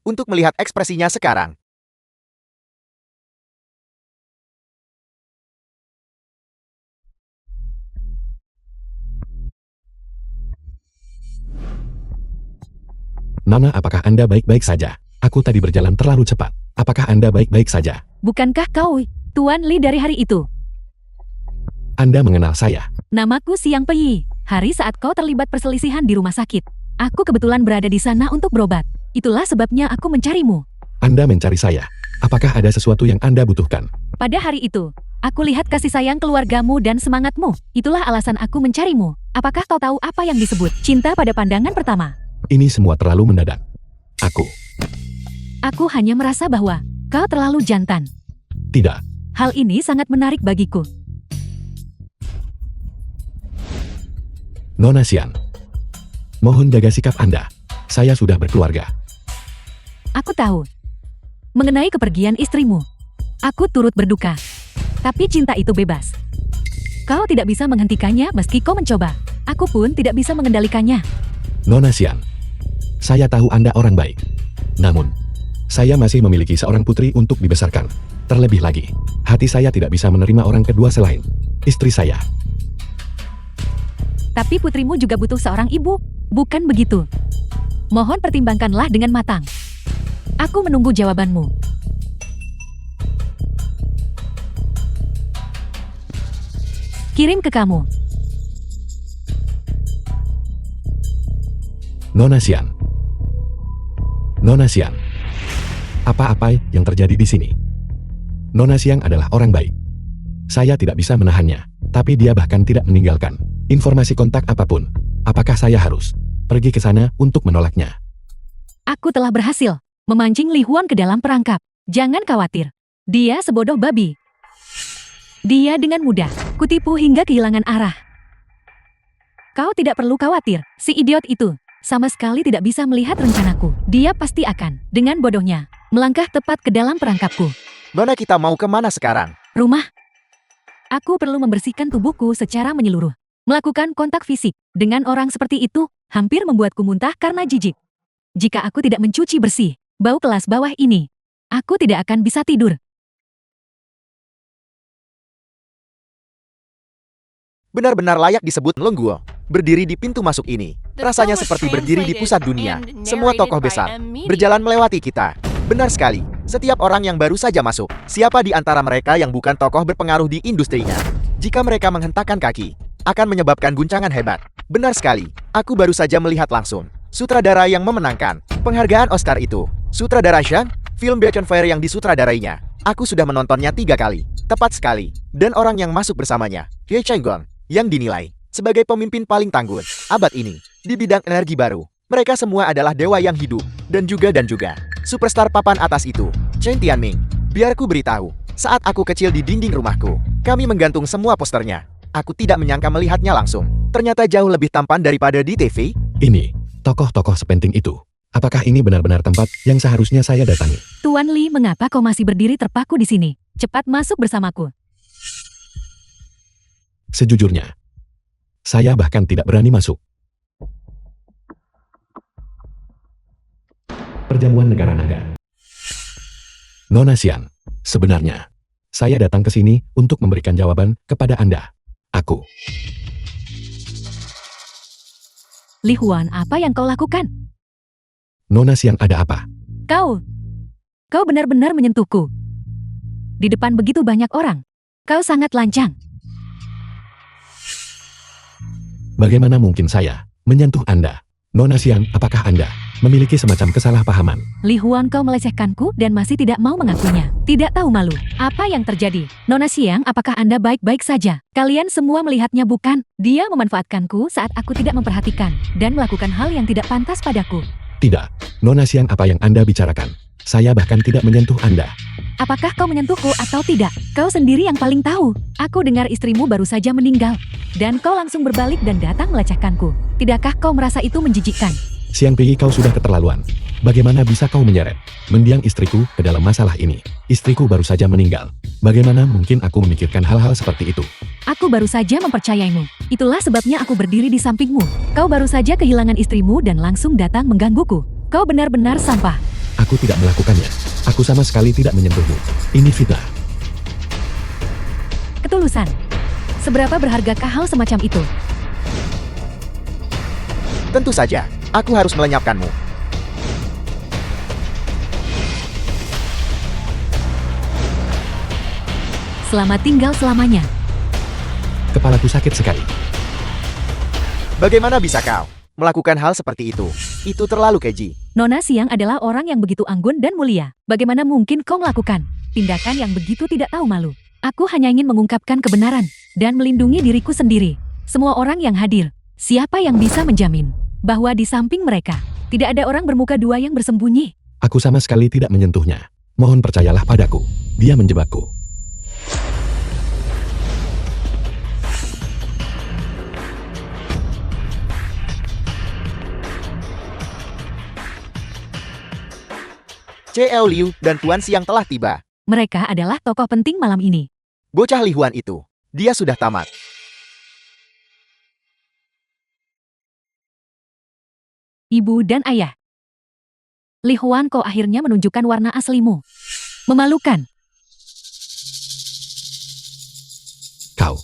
untuk melihat ekspresinya sekarang. Nana, apakah Anda baik-baik saja? Aku tadi berjalan terlalu cepat. Apakah Anda baik-baik saja? Bukankah kau Tuan Li dari hari itu? Anda mengenal saya. Namaku Siang Pei. Hari saat kau terlibat perselisihan di rumah sakit. Aku kebetulan berada di sana untuk berobat. Itulah sebabnya aku mencarimu. Anda mencari saya. Apakah ada sesuatu yang Anda butuhkan? Pada hari itu, aku lihat kasih sayang keluargamu dan semangatmu. Itulah alasan aku mencarimu. Apakah kau tahu apa yang disebut cinta pada pandangan pertama? Ini semua terlalu mendadak. Aku hanya merasa bahwa kau terlalu jantan. Tidak. Hal ini sangat menarik bagiku. Nona Xian. Mohon jaga sikap Anda. Saya sudah berkeluarga. Aku tahu. Mengenai kepergian istrimu, aku turut berduka. Tapi cinta itu bebas. Kau tidak bisa menghentikannya meski kau mencoba. Aku pun tidak bisa mengendalikannya. Nona Xian. Saya tahu Anda orang baik. Namun, saya masih memiliki seorang putri untuk dibesarkan. Terlebih lagi, hati saya tidak bisa menerima orang kedua selain istri saya. Tapi putrimu juga butuh seorang ibu, bukan begitu? Mohon pertimbangkanlah dengan matang. Aku menunggu jawabanmu. Kirim ke kamu. Nona Xian. Nona Xian. Apa-apa yang terjadi di sini? Nona Xian adalah orang baik. Saya tidak bisa menahannya, tapi dia bahkan tidak meninggalkan informasi kontak apapun. Apakah saya harus pergi ke sana untuk menolaknya? Aku telah berhasil memancing Li Huan ke dalam perangkap. Jangan khawatir. Dia sebodoh babi. Dia dengan mudah kutipu hingga kehilangan arah. Kau tidak perlu khawatir. Si idiot itu sama sekali tidak bisa melihat rencanaku. Dia pasti akan, dengan bodohnya, melangkah tepat ke dalam perangkapku. Nona, kita mau kemana sekarang? Rumah. Aku perlu membersihkan tubuhku secara menyeluruh. Melakukan kontak fisik dengan orang seperti itu hampir membuatku muntah karena jijik. Jika aku tidak mencuci bersih bau kelas bawah ini, aku tidak akan bisa tidur. Benar-benar layak disebut Longguo. Berdiri di pintu masuk ini, rasanya seperti berdiri di pusat dunia. Semua tokoh besar berjalan melewati kita. Benar sekali, setiap orang yang baru saja masuk, siapa di antara mereka yang bukan tokoh berpengaruh di industrinya? Jika mereka menghentakkan kaki, akan menyebabkan guncangan hebat. Benar sekali, aku baru saja melihat langsung sutradara yang memenangkan penghargaan Oscar itu. Sutradara Shang, film Beacon Fire yang disutradarainya. Aku sudah menontonnya 3 kali. Tepat sekali. Dan orang yang masuk bersamanya, Ye Chenggong, yang dinilai sebagai pemimpin paling tangguh abad ini di bidang energi baru. Mereka semua adalah dewa yang hidup. Dan juga superstar papan atas itu, Chen Tianming. Biar ku beritahu, saat aku kecil di dinding rumahku, kami menggantung semua posternya. Aku tidak menyangka melihatnya langsung. Ternyata jauh lebih tampan daripada di TV. Ini, tokoh-tokoh sepenting itu. Apakah ini benar-benar tempat yang seharusnya saya datangi? Tuan Li, mengapa kau masih berdiri terpaku di sini? Cepat masuk bersamaku. Sejujurnya, saya bahkan tidak berani masuk. Perjamuan negara naga. Nona Xian, sebenarnya, saya datang ke sini untuk memberikan jawaban kepada Anda. Aku. Li Huan, apa yang kau lakukan? Nona Xian, ada apa? Kau benar-benar menyentuhku. Di depan begitu banyak orang. Kau sangat lancang. Bagaimana mungkin saya menyentuh Anda? Nona Xian, apakah Anda memiliki semacam kesalahpahaman? Li Huan, kau melecehkanku dan masih tidak mau mengakuinya. Tidak tahu malu. Apa yang terjadi? Nona Xiang, apakah Anda baik-baik saja? Kalian semua melihatnya bukan? Dia memanfaatkanku saat aku tidak memperhatikan dan melakukan hal yang tidak pantas padaku. Tidak. Nona Xian, apa yang Anda bicarakan? Saya bahkan tidak menyentuh Anda. Apakah kau menyentuhku atau tidak? Kau sendiri yang paling tahu. Aku dengar istrimu baru saja meninggal. Dan kau langsung berbalik dan datang melecehkanku. Tidakkah kau merasa itu menjijikkan? Siang Pei, kau sudah keterlaluan. Bagaimana bisa kau menyeret mendiang istriku ke dalam masalah ini? Istriku baru saja meninggal. Bagaimana mungkin aku memikirkan hal-hal seperti itu? Aku baru saja mempercayaimu. Itulah sebabnya aku berdiri di sampingmu. Kau baru saja kehilangan istrimu dan langsung datang menggangguku. Kau benar-benar sampah. Aku tidak melakukannya. Aku sama sekali tidak menyentuhmu. Ini fitnah. Ketulusan. Seberapa berhargakah hal semacam itu? Tentu saja, aku harus melenyapkanmu. Selamat tinggal selamanya. Kepalaku sakit sekali. Bagaimana bisa kau melakukan hal seperti itu? Itu terlalu keji. Nona Siang adalah orang yang begitu anggun dan mulia. Bagaimana mungkin kau melakukan tindakan yang begitu tidak tahu malu? Aku hanya ingin mengungkapkan kebenaran dan melindungi diriku sendiri. Semua orang yang hadir, siapa yang bisa menjamin bahwa di samping mereka tidak ada orang bermuka dua yang bersembunyi? Aku sama sekali tidak menyentuhnya. Mohon percayalah padaku. Dia menjebakku. C.L. Liu dan Tuan Siang telah tiba. Mereka adalah tokoh penting malam ini. Bocah Li Huan itu, dia sudah tamat. Ibu dan ayah. Li Huan, kau akhirnya menunjukkan warna aslimu. Memalukan. Kau.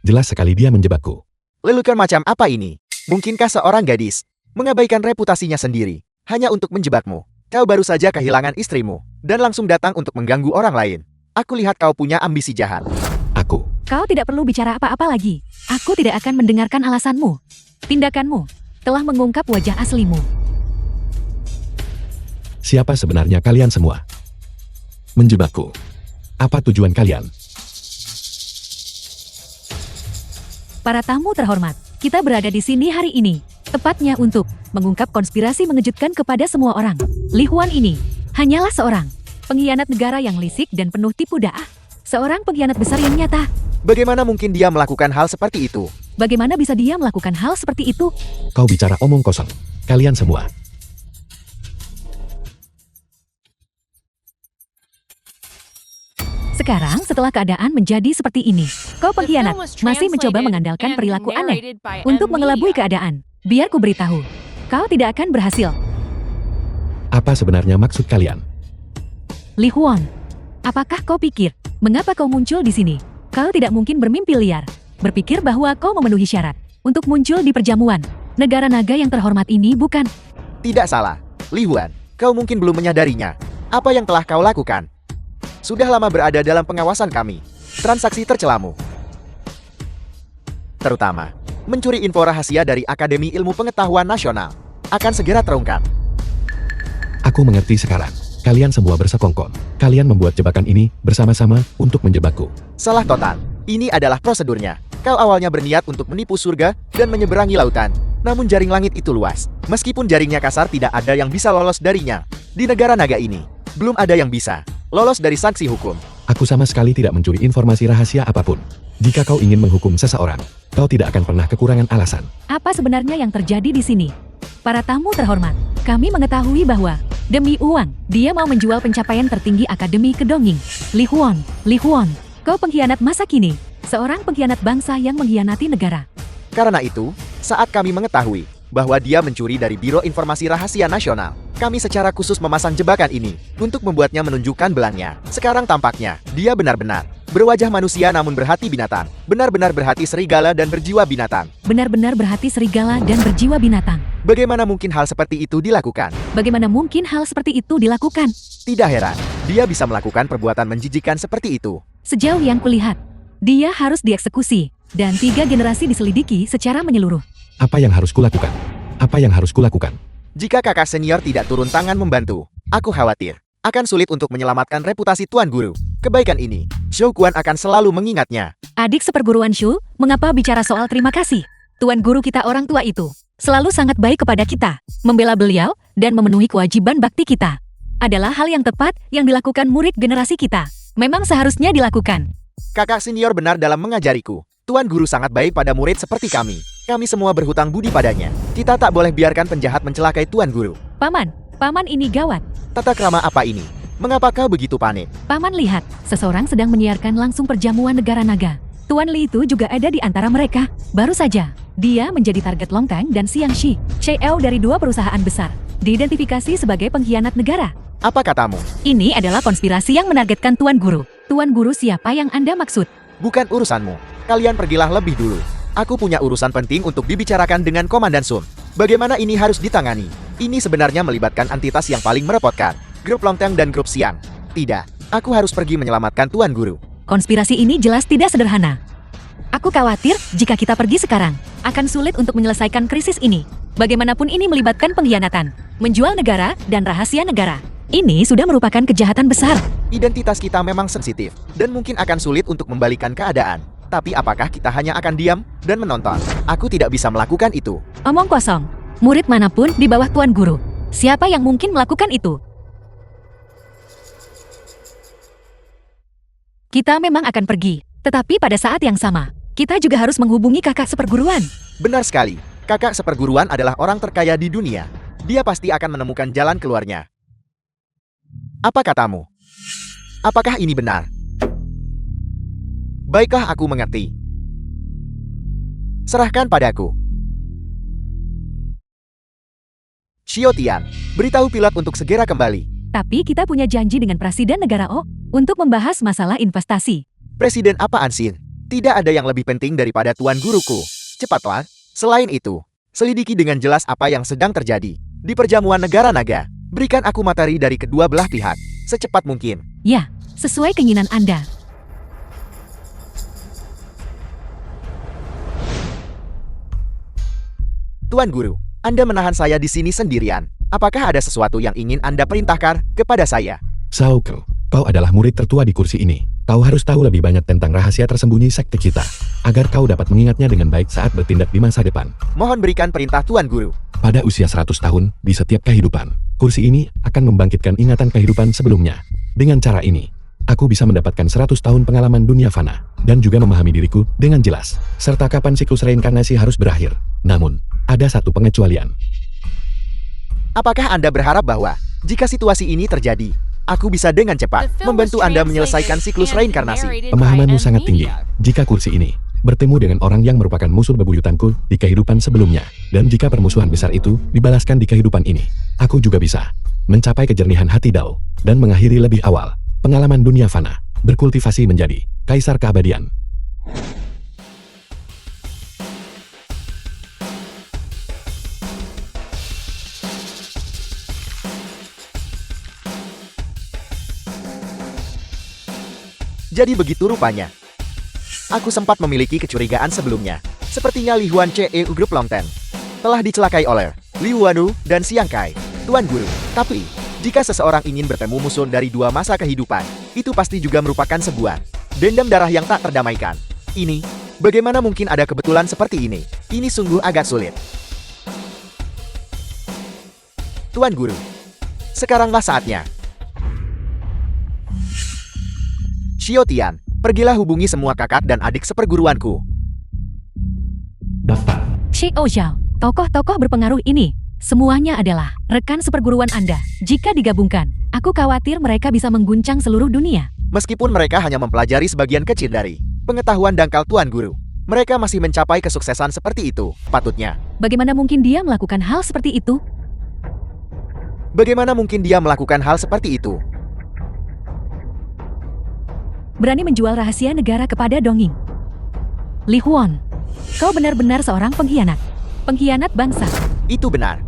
Jelas sekali dia menjebakku. Lelucon macam apa ini? Mungkinkah seorang gadis mengabaikan reputasinya sendiri hanya untuk menjebakmu? Kau baru saja kehilangan istrimu dan langsung datang untuk mengganggu orang lain. Aku lihat kau punya ambisi jahat. Aku. Kau tidak perlu bicara apa-apa lagi. Aku tidak akan mendengarkan alasanmu. Tindakanmu telah mengungkap wajah aslimu. Siapa sebenarnya kalian semua? Menjebakku. Apa tujuan kalian? Para tamu terhormat, kita berada di sini hari ini tepatnya untuk mengungkap konspirasi mengejutkan kepada semua orang. Li Huan ini hanyalah seorang pengkhianat negara yang lisik dan penuh tipu daya. Seorang pengkhianat besar yang nyata. Bagaimana mungkin dia melakukan hal seperti itu? Bagaimana bisa dia melakukan hal seperti itu? Kau bicara omong kosong. Kalian semua. Sekarang setelah keadaan menjadi seperti ini, kau pengkhianat masih mencoba mengandalkan perilaku aneh untuk mengelabui keadaan. Biar ku beritahu, kau tidak akan berhasil. Apa sebenarnya maksud kalian? Li Huan, apakah kau pikir mengapa kau muncul di sini? Kau tidak mungkin bermimpi liar, berpikir bahwa kau memenuhi syarat untuk muncul di perjamuan negara naga yang terhormat ini, bukan? Tidak salah. Li Huan, kau mungkin belum menyadarinya. Apa yang telah kau lakukan? Sudah lama berada dalam pengawasan kami. Transaksi tercelamu, terutama mencuri info rahasia dari Akademi Ilmu Pengetahuan Nasional, akan segera terungkap. Aku mengerti sekarang. Kalian semua bersekongkol. Kalian membuat jebakan ini bersama-sama untuk menjebakku. Salah total. Ini adalah prosedurnya. Kau awalnya berniat untuk menipu surga dan menyeberangi lautan. Namun jaring langit itu luas. Meskipun jaringnya kasar, tidak ada yang bisa lolos darinya. Di negara naga ini, belum ada yang bisa lolos dari sanksi hukum. Aku sama sekali tidak mencuri informasi rahasia apapun. Jika kau ingin menghukum seseorang, kau tidak akan pernah kekurangan alasan. Apa sebenarnya yang terjadi di sini? Para tamu terhormat, kami mengetahui bahwa demi uang, dia mau menjual pencapaian tertinggi Akademi Kedonging. Li Huan, kau pengkhianat masa kini. Seorang pengkhianat bangsa yang mengkhianati negara. Karena itu, saat kami mengetahui bahwa dia mencuri dari Biro Informasi Rahasia Nasional, kami secara khusus memasang jebakan ini untuk membuatnya menunjukkan belangnya. Sekarang tampaknya, dia benar-benar berwajah manusia namun berhati binatang. Benar-benar berhati serigala dan berjiwa binatang. Benar-benar berhati serigala dan berjiwa binatang. Bagaimana mungkin hal seperti itu dilakukan? Bagaimana mungkin hal seperti itu dilakukan? Tidak heran, dia bisa melakukan perbuatan menjijikan seperti itu. Sejauh yang kulihat, dia harus dieksekusi dan 3 generasi diselidiki secara menyeluruh. Apa yang harus kulakukan? Apa yang harus kulakukan? Jika kakak senior tidak turun tangan membantu, aku khawatir akan sulit untuk menyelamatkan reputasi Tuan Guru. Kebaikan ini, Zhou Guan akan selalu mengingatnya. Adik seperguruan Shu, mengapa bicara soal terima kasih? Tuan Guru kita orang tua itu selalu sangat baik kepada kita. Membela beliau dan memenuhi kewajiban bakti kita adalah hal yang tepat yang dilakukan murid generasi kita. Memang seharusnya dilakukan. Kakak senior benar dalam mengajariku. Tuan Guru sangat baik pada murid seperti kami. Kami semua berhutang budi padanya. Kita tak boleh biarkan penjahat mencelakai Tuan Guru. Paman ini gawat. Tata krama apa ini? Mengapa kau begitu panik? Paman lihat, seseorang sedang menyiarkan langsung perjamuan negara naga. Tuan Li itu juga ada di antara mereka. Baru saja, dia menjadi target Long Tang dan Xiang Shi, CEO dari 2 perusahaan besar. Diidentifikasi sebagai pengkhianat negara. Apa katamu? Ini adalah konspirasi yang menargetkan Tuan Guru. Tuan Guru siapa yang Anda maksud? Bukan urusanmu. Kalian pergilah lebih dulu. Aku punya urusan penting untuk dibicarakan dengan Komandan Sun. Bagaimana ini harus ditangani? Ini sebenarnya melibatkan entitas yang paling merepotkan. Grup Long Tang dan Grup Xiang. Tidak. Aku harus pergi menyelamatkan Tuan Guru. Konspirasi ini jelas tidak sederhana. Aku khawatir jika kita pergi sekarang, akan sulit untuk menyelesaikan krisis ini. Bagaimanapun ini melibatkan pengkhianatan, menjual negara, dan rahasia negara. Ini sudah merupakan kejahatan besar. Identitas kita memang sensitif, dan mungkin akan sulit untuk membalikan keadaan. Tapi apakah kita hanya akan diam dan menonton? Aku tidak bisa melakukan itu. Omong kosong. Murid manapun di bawah Tuan Guru. Siapa yang mungkin melakukan itu? Kita memang akan pergi, tetapi pada saat yang sama, kita juga harus menghubungi kakak seperguruan. Benar sekali, kakak seperguruan adalah orang terkaya di dunia. Dia pasti akan menemukan jalan keluarnya. Apa katamu? Apakah ini benar? Baiklah, aku mengerti. Serahkan padaku. Xiao Tian, beritahu pilot untuk segera kembali. Tapi kita punya janji dengan Presiden Negara O untuk membahas masalah investasi. Presiden apaan sih? Tidak ada yang lebih penting daripada Tuan Guruku. Cepatlah. Selain itu, selidiki dengan jelas apa yang sedang terjadi di perjamuan negara naga. Berikan aku materi dari kedua belah pihak, secepat mungkin. Ya, sesuai keinginan Anda. Tuan Guru, Anda menahan saya di sini sendirian. Apakah ada sesuatu yang ingin Anda perintahkan kepada saya? Sauko, kau adalah murid tertua di kursi ini. Kau harus tahu lebih banyak tentang rahasia tersembunyi sekte kita, agar kau dapat mengingatnya dengan baik saat bertindak di masa depan. Mohon berikan perintah Tuan Guru. Pada usia 100 tahun, di setiap kehidupan, kursi ini akan membangkitkan ingatan kehidupan sebelumnya. Dengan cara ini, aku bisa mendapatkan 100 tahun pengalaman dunia fana, dan juga memahami diriku dengan jelas, serta kapan siklus reinkarnasi harus berakhir. Namun, ada satu pengecualian. Apakah Anda berharap bahwa, jika situasi ini terjadi, aku bisa dengan cepat membantu Anda menyelesaikan siklus reinkarnasi? Pemahamanmu sangat tinggi. Jika kursi ini bertemu dengan orang yang merupakan musuh bebuyutanku di kehidupan sebelumnya, dan jika permusuhan besar itu dibalaskan di kehidupan ini, aku juga bisa mencapai kejernihan hati Dao, dan mengakhiri lebih awal pengalaman dunia fana, berkultivasi menjadi kaisar keabadian. Jadi begitu rupanya. Aku sempat memiliki kecurigaan sebelumnya. Sepertinya Li Huan Ce Group Longten telah dicelakai oleh Li Huanu dan Xiang Kai, Tuan Guru. Tapi, jika seseorang ingin bertemu musuh dari dua masa kehidupan, itu pasti juga merupakan sebuah dendam darah yang tak terdamaikan. Ini, bagaimana mungkin ada kebetulan seperti ini? Ini sungguh agak sulit. Tuan Guru, sekaranglah saatnya. Xiao Tian, pergilah hubungi semua kakak dan adik seperguruanku. Daftar. Xiao Zhao, tokoh-tokoh berpengaruh ini, semuanya adalah rekan seperguruan Anda. Jika digabungkan, aku khawatir mereka bisa mengguncang seluruh dunia. Meskipun mereka hanya mempelajari sebagian kecil dari pengetahuan dangkal Tuan Guru, mereka masih mencapai kesuksesan seperti itu, patutnya. Bagaimana mungkin dia melakukan hal seperti itu? Bagaimana mungkin dia melakukan hal seperti itu? Berani menjual rahasia negara kepada Dongying. Li Huan, kau benar-benar seorang pengkhianat. Pengkhianat bangsa. Itu benar.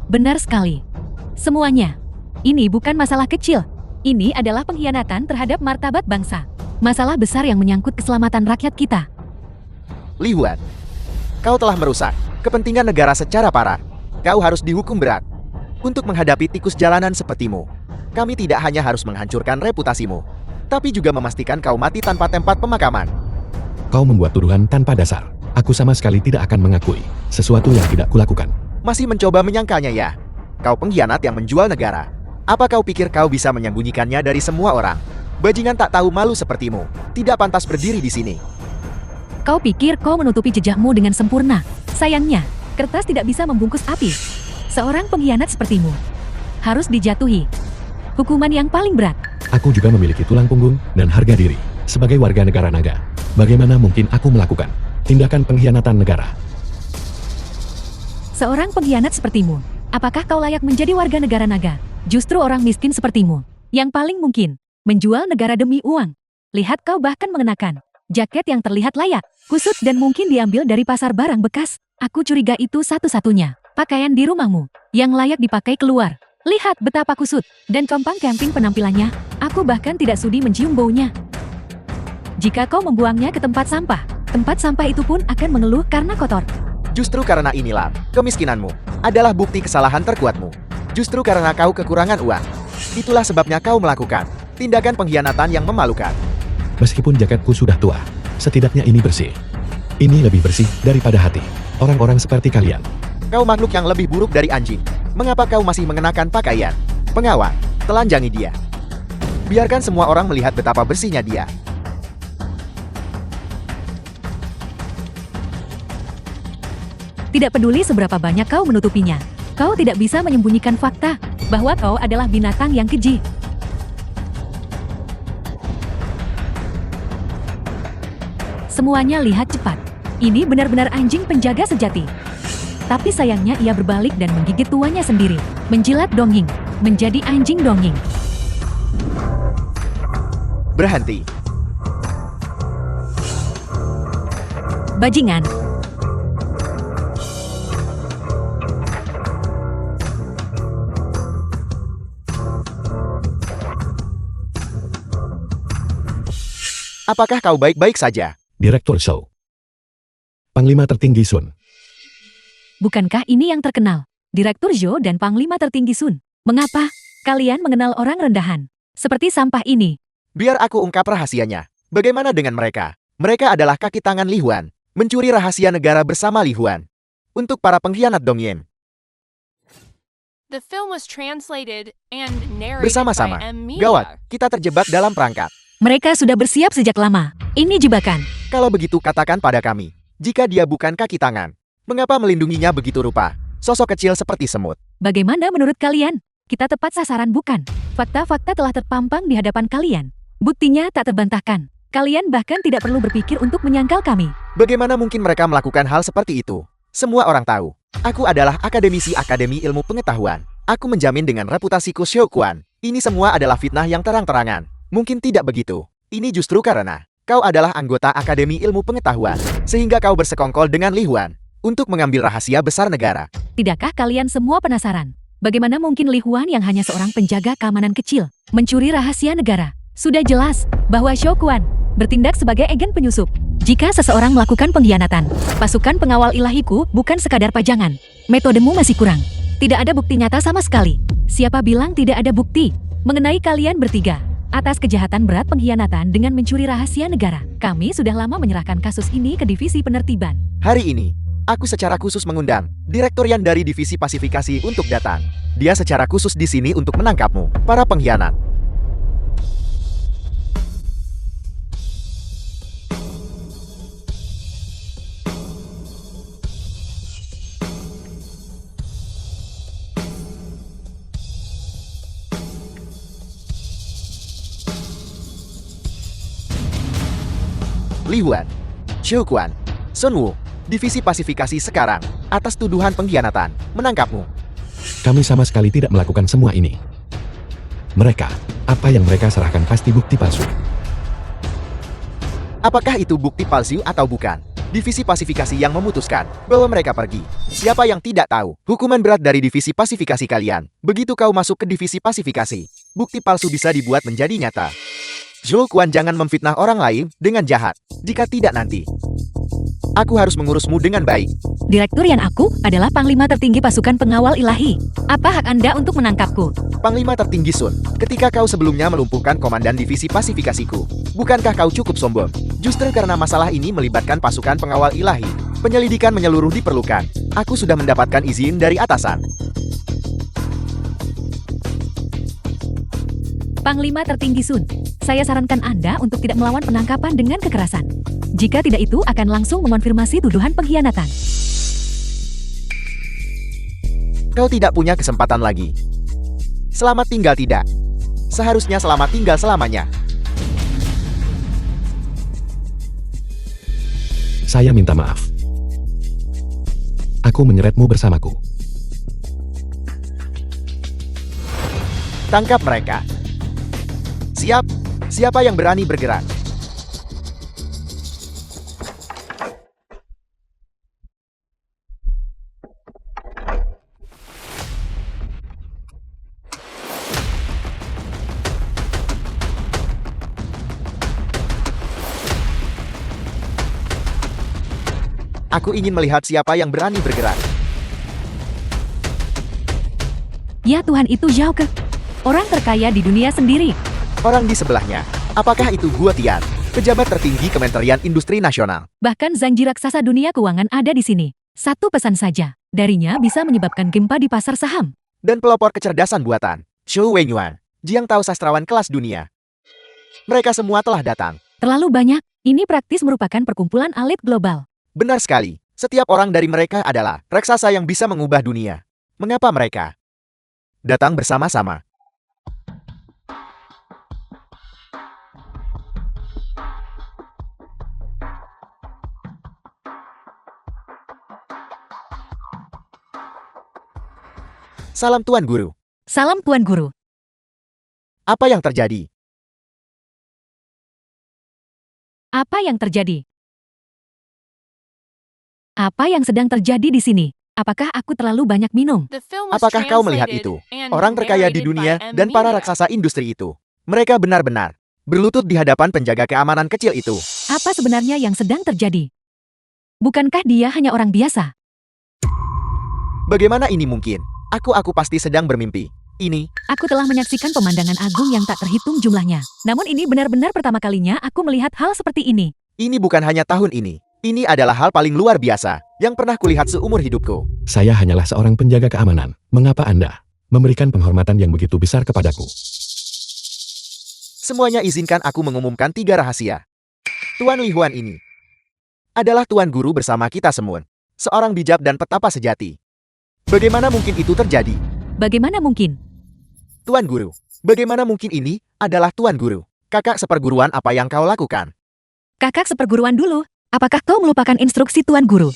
Benar sekali. Semuanya. Ini bukan masalah kecil. Ini adalah pengkhianatan terhadap martabat bangsa. Masalah besar yang menyangkut keselamatan rakyat kita. Li Huan, kau telah merusak kepentingan negara secara parah. Kau harus dihukum berat. Untuk menghadapi tikus jalanan sepertimu, kami tidak hanya harus menghancurkan reputasimu, tapi juga memastikan kau mati tanpa tempat pemakaman. Kau membuat tuduhan tanpa dasar. Aku sama sekali tidak akan mengakui sesuatu yang tidak kulakukan. Masih mencoba menyangkalnya ya? Kau pengkhianat yang menjual negara. Apa kau pikir kau bisa menyembunyikannya dari semua orang? Bajingan tak tahu malu sepertimu tidak pantas berdiri di sini. Kau pikir kau menutupi jejakmu dengan sempurna. Sayangnya, kertas tidak bisa membungkus api. Seorang pengkhianat sepertimu harus dijatuhi hukuman yang paling berat. Aku juga memiliki tulang punggung dan harga diri. Sebagai warga negara naga, bagaimana mungkin aku melakukan tindakan pengkhianatan negara? Seorang pengkhianat sepertimu, apakah kau layak menjadi warga negara naga? Justru orang miskin sepertimu, yang paling mungkin menjual negara demi uang. Lihat, kau bahkan mengenakan jaket yang terlihat layak, kusut dan mungkin diambil dari pasar barang bekas. Aku curiga itu satu-satunya pakaian di rumahmu yang layak dipakai keluar. Lihat betapa kusut dan compang camping penampilannya. Aku bahkan tidak sudi mencium baunya. Jika kau membuangnya ke tempat sampah itu pun akan mengeluh karena kotor. Justru karena inilah, kemiskinanmu adalah bukti kesalahan terkuatmu. Justru karena kau kekurangan uang. Itulah sebabnya kau melakukan tindakan pengkhianatan yang memalukan. Meskipun jaketku sudah tua, setidaknya ini bersih. Ini lebih bersih daripada hati orang-orang seperti kalian. Kau makhluk yang lebih buruk dari anjing. Mengapa kau masih mengenakan pakaian? Pengawal, telanjangi dia. Biarkan semua orang melihat betapa bersihnya dia. Tidak peduli seberapa banyak kau menutupinya, kau tidak bisa menyembunyikan fakta bahwa kau adalah binatang yang keji. Semuanya lihat cepat. Ini benar-benar anjing penjaga sejati. Tapi sayangnya ia berbalik dan menggigit tuannya sendiri, menjilat donging, menjadi anjing donging. Berhenti. Bajingan. Apakah kau baik-baik saja? Direktur Show. Panglima tertinggi Sun. Bukankah ini yang terkenal? Direktur Zhou dan Panglima tertinggi Sun. Mengapa kalian mengenal orang rendahan seperti sampah ini? Biar aku ungkap rahasianya. Bagaimana dengan mereka? Mereka adalah kaki tangan Li Huan, mencuri rahasia negara bersama Li Huan. Untuk para pengkhianat Dongyin. The film was translated and narrated Bersama-sama. by M. Mia. Gawat, kita terjebak dalam perangkap. Mereka sudah bersiap sejak lama. Ini jebakan. Kalau begitu katakan pada kami, jika dia bukan kaki tangan, mengapa melindunginya begitu rupa? Sosok kecil seperti semut. Bagaimana menurut kalian? Kita tepat sasaran bukan? Fakta-fakta telah terpampang di hadapan kalian. Buktinya tak terbantahkan. Kalian bahkan tidak perlu berpikir untuk menyangkal kami. Bagaimana mungkin mereka melakukan hal seperti itu? Semua orang tahu. Aku adalah akademisi Akademi Ilmu Pengetahuan. Aku menjamin dengan reputasiku Xiao Quan. Ini semua adalah fitnah yang terang-terangan. Mungkin tidak begitu. Ini justru karena kau adalah anggota Akademi Ilmu Pengetahuan, sehingga kau bersekongkol dengan Li Huan untuk mengambil rahasia besar negara. Tidakkah kalian semua penasaran? Bagaimana mungkin Li Huan yang hanya seorang penjaga keamanan kecil, mencuri rahasia negara? Sudah jelas bahwa Xiao Quan bertindak sebagai agen penyusup. Jika seseorang melakukan pengkhianatan, pasukan pengawal ilahiku bukan sekadar pajangan. Metodemu masih kurang. Tidak ada bukti nyata sama sekali. Siapa bilang tidak ada bukti mengenai kalian bertiga? Atas kejahatan berat pengkhianatan dengan mencuri rahasia negara, kami sudah lama menyerahkan kasus ini ke Divisi Penertiban. Hari ini, aku secara khusus mengundang Direktorian dari Divisi Pasifikasi untuk datang. Dia secara khusus di sini untuk menangkapmu, para pengkhianat. Li Huan, Xiao Quan, Sun Wu, Divisi Pasifikasi sekarang, atas tuduhan pengkhianatan, menangkapmu. Kami sama sekali tidak melakukan semua ini. Mereka, apa yang mereka serahkan pasti bukti palsu. Apakah itu bukti palsu atau bukan? Divisi Pasifikasi yang memutuskan bahwa mereka pergi. Siapa yang tidak tahu? Hukuman berat dari Divisi Pasifikasi kalian. Begitu kau masuk ke Divisi Pasifikasi, bukti palsu bisa dibuat menjadi nyata. Zhou Quan, jangan memfitnah orang lain dengan jahat. Jika tidak nanti, aku harus mengurusmu dengan baik. Direktur yang aku adalah Panglima tertinggi pasukan pengawal ilahi. Apa hak Anda untuk menangkapku? Panglima tertinggi Sun, ketika kau sebelumnya melumpuhkan komandan divisi pasifikasiku, bukankah kau cukup sombong? Justru karena masalah ini melibatkan pasukan pengawal ilahi, penyelidikan menyeluruh diperlukan. Aku sudah mendapatkan izin dari atasan. Panglima tertinggi Sun, saya sarankan Anda untuk tidak melawan penangkapan dengan kekerasan. Jika tidak, itu akan langsung mengonfirmasi tuduhan pengkhianatan. Kau tidak punya kesempatan lagi. Selamat tinggal tidak. Seharusnya selamat tinggal selamanya. Saya minta maaf. Aku menyeretmu bersamaku. Tangkap mereka. Siap. Siapa yang berani bergerak? Aku ingin melihat siapa yang berani bergerak. Ya Tuhan, itu Zhao Ke. Orang terkaya di dunia sendiri. Orang di sebelahnya. Apakah itu Guo Tian, pejabat tertinggi Kementerian Industri Nasional? Bahkan Zhangji raksasa dunia keuangan ada di sini. Satu pesan saja, darinya bisa menyebabkan gempa di pasar saham. Dan pelopor kecerdasan buatan, Zhou Wenyuan, Jiang Tao sastrawan kelas dunia. Mereka semua telah datang. Terlalu banyak, ini praktis merupakan perkumpulan elit global. Benar sekali, setiap orang dari mereka adalah raksasa yang bisa mengubah dunia. Mengapa mereka datang bersama-sama? Salam Tuan Guru. Salam Tuan Guru. Apa yang terjadi? Apa yang terjadi? Apa yang sedang terjadi di sini? Apakah aku terlalu banyak minum? The film was Apakah kau melihat translated itu? and Orang terkaya di narrated dunia by dan para Emilia. raksasa industri itu. Mereka benar-benar berlutut di hadapan penjaga keamanan kecil itu. Apa sebenarnya yang sedang terjadi? Bukankah dia hanya orang biasa? Bagaimana ini mungkin? Aku pasti sedang bermimpi. Ini, Aku telah menyaksikan pemandangan agung yang tak terhitung jumlahnya. Namun ini benar-benar pertama kalinya aku melihat hal seperti ini. ini bukan hanya tahun ini. Ini adalah hal paling luar biasa yang pernah kulihat seumur hidupku. Saya hanyalah seorang penjaga keamanan. Mengapa Anda memberikan penghormatan yang begitu besar kepadaku? Semuanya izinkan aku mengumumkan 3 rahasia. Tuan Li Huan ini adalah Tuan Guru bersama kita semua. Seorang bijak dan petapa sejati. Bagaimana mungkin itu terjadi? Bagaimana mungkin? Tuan Guru, bagaimana mungkin ini adalah Tuan Guru? Kakak seperguruan, apa yang kau lakukan? Kakak seperguruan dulu. Apakah kau melupakan instruksi Tuan Guru?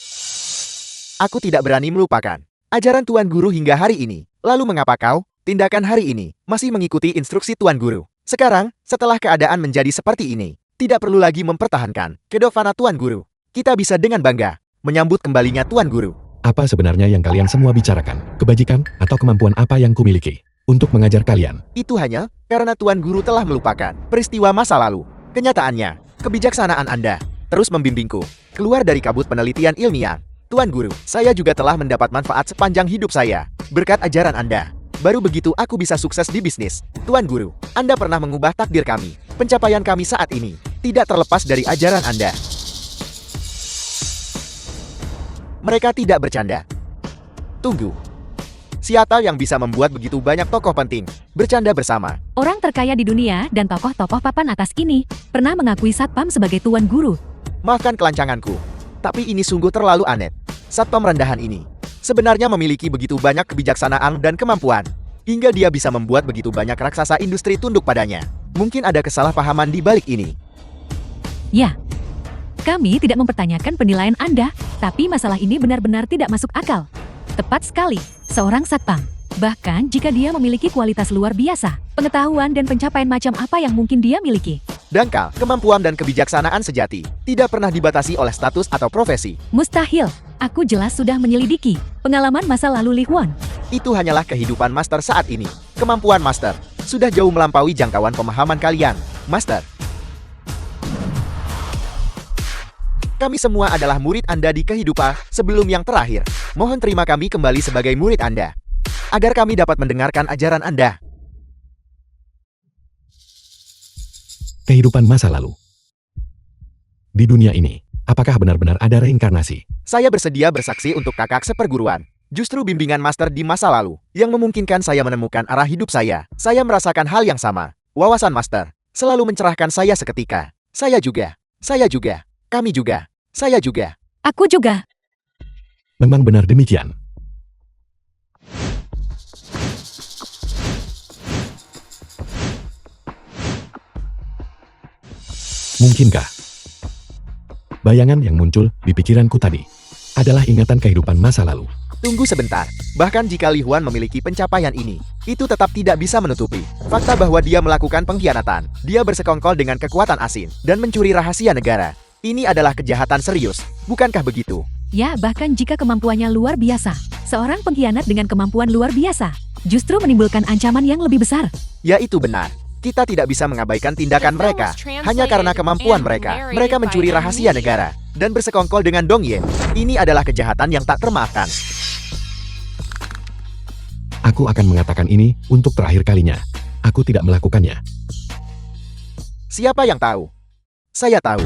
Aku tidak berani melupakan ajaran Tuan Guru hingga hari ini. Lalu mengapa kau, tindakan hari ini, masih mengikuti instruksi Tuan Guru? Sekarang, setelah keadaan menjadi seperti ini, tidak perlu lagi mempertahankan kedofana Tuan Guru. Kita bisa dengan bangga menyambut kembalinya Tuan Guru. Apa sebenarnya yang kalian semua bicarakan? Kebajikan atau kemampuan apa yang kumiliki untuk mengajar kalian? Itu hanya karena Tuan Guru telah melupakan peristiwa masa lalu. Kenyataannya, kebijaksanaan Anda terus membimbingku keluar dari kabut penelitian ilmiah. Tuan Guru, saya juga telah mendapat manfaat sepanjang hidup saya berkat ajaran Anda. Baru begitu aku bisa sukses di bisnis. Tuan Guru, Anda pernah mengubah takdir kami. Pencapaian kami saat ini tidak terlepas dari ajaran Anda. Mereka tidak bercanda. Tunggu. Siapa yang bisa membuat begitu banyak tokoh penting bercanda bersama? Orang terkaya di dunia dan tokoh-tokoh papan atas ini pernah mengakui Satpam sebagai Tuan Guru. Maafkan kelancanganku, tapi ini sungguh terlalu aneh. Satpam rendahan ini sebenarnya memiliki begitu banyak kebijaksanaan dan kemampuan, hingga dia bisa membuat begitu banyak raksasa industri tunduk padanya. Mungkin ada kesalahpahaman di balik ini. Ya, kami tidak mempertanyakan penilaian Anda, tapi masalah ini benar-benar tidak masuk akal. Tepat sekali, seorang Satpam. Bahkan jika dia memiliki kualitas luar biasa, pengetahuan dan pencapaian macam apa yang mungkin dia miliki. Dangkal, kemampuan dan kebijaksanaan sejati tidak pernah dibatasi oleh status atau profesi. Mustahil, aku jelas sudah menyelidiki pengalaman masa lalu Li Huan. Itu hanyalah kehidupan Master saat ini. Kemampuan Master sudah jauh melampaui jangkauan pemahaman kalian, Master. Kami semua adalah murid Anda di kehidupan sebelum yang terakhir. Mohon terima kami kembali sebagai murid Anda, agar kami dapat mendengarkan ajaran Anda. Kehidupan masa lalu. Di dunia ini, apakah benar-benar ada reinkarnasi? Saya bersedia bersaksi untuk kakak seperguruan. Justru bimbingan Master di masa lalu yang memungkinkan saya menemukan arah hidup saya. Saya merasakan hal yang sama. Wawasan Master selalu mencerahkan saya seketika. Saya juga, kami juga, saya juga. Aku juga. Memang benar demikian. Mungkinkah bayangan yang muncul di pikiranku tadi adalah ingatan kehidupan masa lalu? Tunggu sebentar. Bahkan jika Li Huan memiliki pencapaian ini, itu tetap tidak bisa menutupi fakta bahwa dia melakukan pengkhianatan. Dia bersekongkol dengan kekuatan asing dan mencuri rahasia negara. Ini adalah kejahatan serius, bukankah begitu? Ya, bahkan jika kemampuannya luar biasa, seorang pengkhianat dengan kemampuan luar biasa justru menimbulkan ancaman yang lebih besar. Ya, itu benar. Kita tidak bisa mengabaikan tindakan mereka hanya karena kemampuan mereka. Mereka mencuri rahasia negara. dan bersekongkol dengan Dong Yin. Ini adalah kejahatan yang tak termaafkan. Aku akan mengatakan ini untuk terakhir kalinya. Aku tidak melakukannya. Siapa yang tahu? Saya tahu.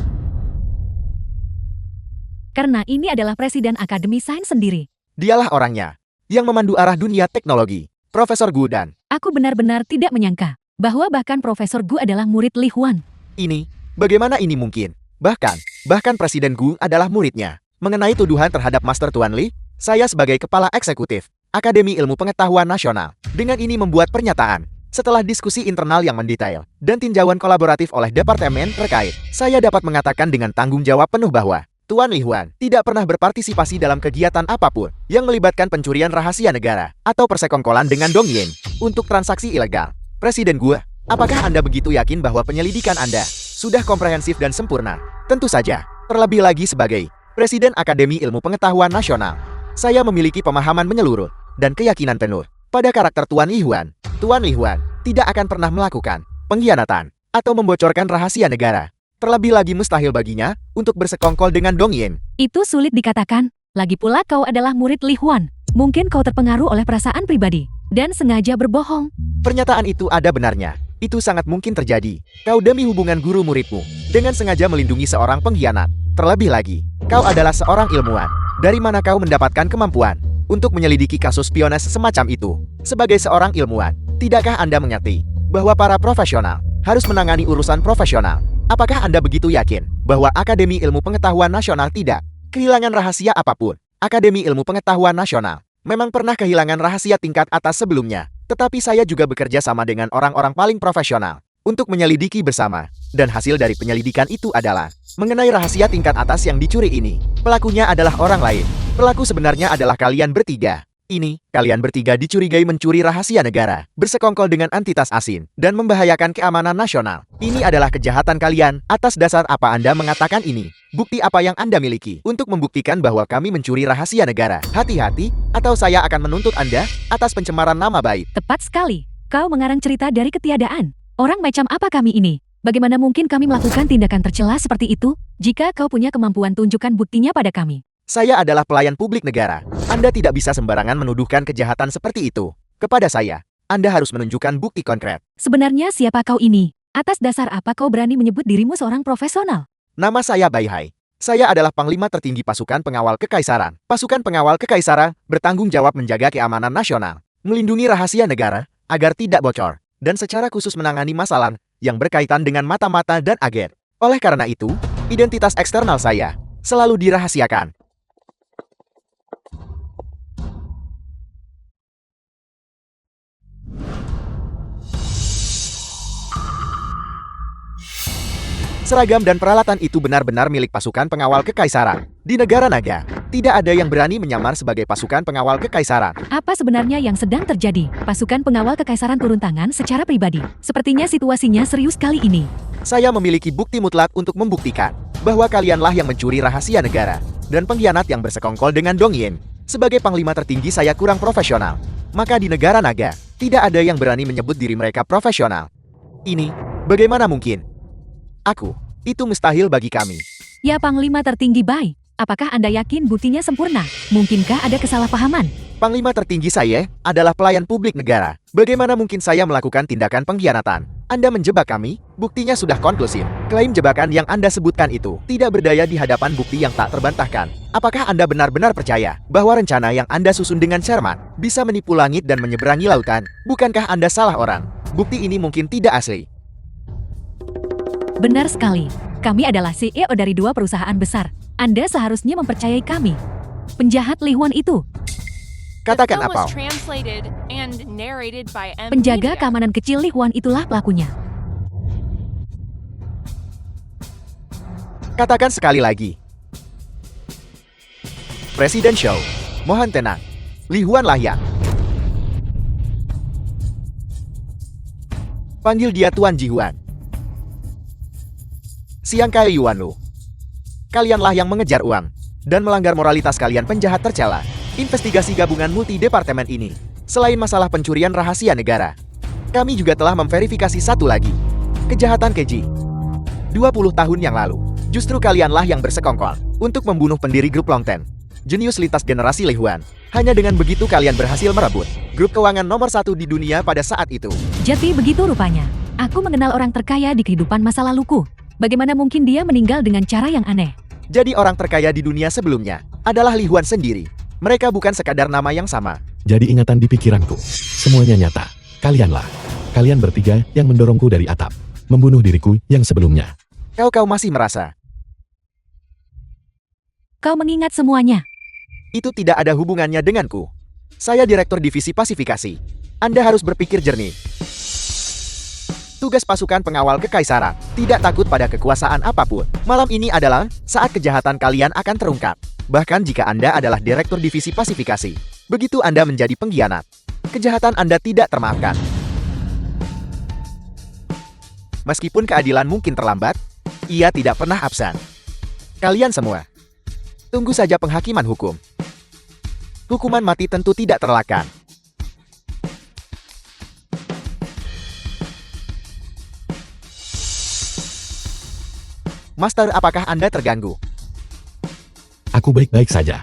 Karena ini adalah Presiden Akademi Sains sendiri. Dialah orangnya yang memandu arah dunia teknologi, Profesor Gu Dan. Aku benar-benar tidak menyangka bahwa bahkan Profesor Gu adalah murid Li Huan. Ini, bagaimana ini mungkin? Bahkan Presiden Gu adalah muridnya. Mengenai tuduhan terhadap Master Tuan Li, saya sebagai Kepala Eksekutif Akademi Ilmu Pengetahuan Nasional, dengan ini membuat pernyataan. Setelah diskusi internal yang mendetail dan tinjauan kolaboratif oleh departemen terkait, saya dapat mengatakan dengan tanggung jawab penuh bahwa Tuan Li Huan tidak pernah berpartisipasi dalam kegiatan apapun yang melibatkan pencurian rahasia negara atau persekongkolan dengan Dong Yin untuk transaksi ilegal. Presiden Gu, apakah Anda begitu yakin bahwa penyelidikan Anda sudah komprehensif dan sempurna? Tentu saja, terlebih lagi sebagai Presiden Akademi Ilmu Pengetahuan Nasional, saya memiliki pemahaman menyeluruh dan keyakinan penuh pada karakter Tuan Li Huan. Tuan Li Huan tidak akan pernah melakukan pengkhianatan atau membocorkan rahasia negara. Terlebih lagi mustahil baginya untuk bersekongkol dengan Dong Yin. Itu sulit dikatakan. Lagi pula kau adalah murid Li Huan. Mungkin kau terpengaruh oleh perasaan pribadi dan sengaja berbohong. Pernyataan itu ada benarnya. Itu sangat mungkin terjadi. Kau demi hubungan guru muridmu dengan sengaja melindungi seorang pengkhianat. Terlebih lagi, kau adalah seorang ilmuwan. Dari mana kau mendapatkan kemampuan untuk menyelidiki kasus spionase semacam itu? Sebagai seorang ilmuwan, tidakkah Anda mengerti bahwa para profesional harus menangani urusan profesional? Apakah Anda begitu yakin bahwa Akademi Ilmu Pengetahuan Nasional tidak kehilangan rahasia apapun? Akademi Ilmu Pengetahuan Nasional memang pernah kehilangan rahasia tingkat atas sebelumnya, tetapi saya juga bekerja sama dengan orang-orang paling profesional untuk menyelidiki bersama, dan hasil dari penyelidikan itu adalah mengenai rahasia tingkat atas yang dicuri ini. Pelakunya adalah orang lain. Pelaku sebenarnya adalah kalian bertiga. Ini, kalian bertiga dicurigai mencuri rahasia negara, bersekongkol dengan entitas asing, dan membahayakan keamanan nasional. Ini adalah kejahatan kalian. Atas dasar apa Anda mengatakan ini? Bukti apa yang Anda miliki untuk membuktikan bahwa kami mencuri rahasia negara? Hati-hati, atau saya akan menuntut Anda atas pencemaran nama baik. Tepat sekali. Kau mengarang cerita dari ketiadaan. Orang macam apa kami ini? Bagaimana mungkin kami melakukan tindakan tercela seperti itu? Jika kau punya kemampuan, tunjukkan buktinya pada kami. Saya adalah pelayan publik negara. Anda tidak bisa sembarangan menuduhkan kejahatan seperti itu kepada saya. Anda harus menunjukkan bukti konkret. Sebenarnya siapa kau ini? Atas dasar apa kau berani menyebut dirimu seorang profesional? Nama saya Bai Hai. Saya adalah Panglima tertinggi pasukan pengawal kekaisaran. Pasukan pengawal kekaisaran bertanggung jawab menjaga keamanan nasional, melindungi rahasia negara agar tidak bocor, dan secara khusus menangani masalah yang berkaitan dengan mata-mata dan agen. Oleh karena itu, identitas eksternal saya selalu dirahasiakan. Seragam dan peralatan itu benar-benar milik pasukan pengawal kekaisaran. Di negara naga, tidak ada yang berani menyamar sebagai pasukan pengawal kekaisaran. Apa sebenarnya yang sedang terjadi? Pasukan pengawal kekaisaran turun tangan secara pribadi. Sepertinya situasinya serius kali ini. Saya memiliki bukti mutlak untuk membuktikan bahwa kalianlah yang mencuri rahasia negara dan pengkhianat yang bersekongkol dengan Dong Yin. Sebagai panglima tertinggi saya kurang profesional. Maka di negara naga, tidak ada yang berani menyebut diri mereka profesional. Ini, bagaimana mungkin? Itu mustahil bagi kami. Ya Panglima tertinggi Bai, apakah Anda yakin buktinya sempurna? Mungkinkah ada kesalahpahaman? Panglima tertinggi saya adalah pelayan publik negara. Bagaimana mungkin saya melakukan tindakan pengkhianatan? Anda menjebak kami? Buktinya sudah konklusif. Klaim jebakan yang Anda sebutkan itu tidak berdaya di hadapan bukti yang tak terbantahkan. Apakah Anda benar-benar percaya bahwa rencana yang Anda susun dengan Sherman bisa menipu langit dan menyeberangi lautan? Bukankah Anda salah orang? Bukti ini mungkin tidak asli. Benar sekali. Kami adalah CEO dari 2 perusahaan besar. Anda seharusnya mempercayai kami. Penjahat Li Huan itu. Katakan The film apa? was translated and narrated by M. Penjaga Media. keamanan kecil Li Huan itulah pelakunya. Katakan sekali lagi. Presiden Show. Mohon tenang. Li Huan layak. Panggil dia Tuan Ji Huan. Siang Kai Yuan Lu. Kalianlah yang mengejar uang dan melanggar moralitas kalian penjahat tercela. Investigasi gabungan multi departemen ini, selain masalah pencurian rahasia negara, kami juga telah memverifikasi satu lagi. Kejahatan keji. 20 tahun yang lalu, justru kalianlah yang bersekongkol untuk membunuh pendiri grup Longten, jenius lintas generasi Lihuan. Hanya dengan begitu kalian berhasil merebut grup keuangan nomor 1 di dunia pada saat itu. Jadi begitu rupanya. Aku mengenal orang terkaya di kehidupan masa laluku. Bagaimana mungkin dia meninggal dengan cara yang aneh? Jadi orang terkaya di dunia sebelumnya adalah Lihuan sendiri. Mereka bukan sekadar nama yang sama. Jadi ingatan di pikiranku. Semuanya nyata. Kalianlah. Kalian bertiga yang mendorongku dari atap. Membunuh diriku yang sebelumnya. Kau masih merasa Kau mengingat semuanya. itu tidak ada hubungannya denganku. Saya Direktur Divisi Pasifikasi. Anda harus berpikir jernih. Tugas pasukan pengawal kekaisaran tidak takut pada kekuasaan apapun. Malam ini adalah saat kejahatan kalian akan terungkap. Bahkan jika Anda adalah Direktur Divisi Pasifikasi, begitu Anda menjadi pengkhianat, kejahatan Anda tidak termaafkan. Meskipun keadilan mungkin terlambat, ia tidak pernah absen. Kalian semua, tunggu saja penghakiman hukum. Hukuman mati tentu tidak terelakkan. Master, apakah Anda terganggu? Aku baik-baik saja.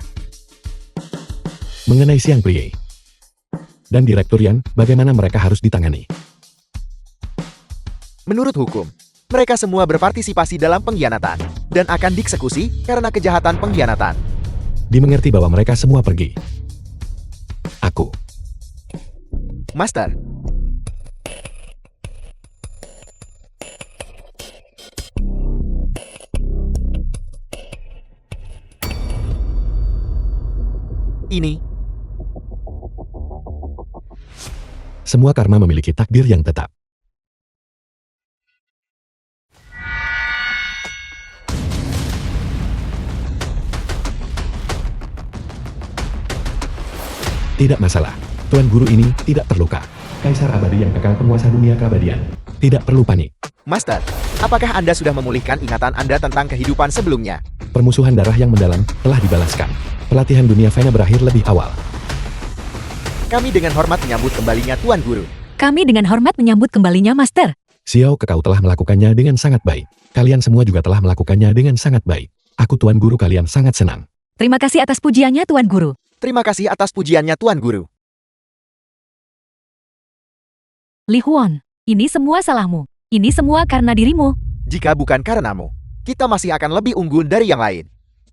Mengenai Siang Prie dan Direktur Yan, bagaimana mereka harus ditangani? Menurut hukum, mereka semua berpartisipasi dalam pengkhianatan dan akan dieksekusi karena kejahatan pengkhianatan. Dimengerti bahwa mereka semua pergi. Aku. Master, ini Semua karma memiliki takdir yang tetap. Tidak masalah. Tuan Guru ini tidak terluka. Kaisar abadi yang kekal penguasa dunia keabadian. Tidak perlu panik. Master, apakah Anda sudah memulihkan ingatan Anda tentang kehidupan sebelumnya? Permusuhan darah yang mendalam telah dibalaskan. Pelatihan dunia Vena berakhir lebih awal. Kami dengan hormat menyambut kembalinya Tuan Guru. Kami dengan hormat menyambut kembalinya, Master. Xiao Kekau telah melakukannya dengan sangat baik. Kalian semua juga telah melakukannya dengan sangat baik. Aku Tuan Guru kalian sangat senang. Terima kasih atas pujiannya, Tuan Guru. Terima kasih atas pujiannya Tuan Guru. Li Huan, ini semua salahmu. Ini semua karena dirimu. Jika bukan karenamu, kita masih akan lebih unggul dari yang lain.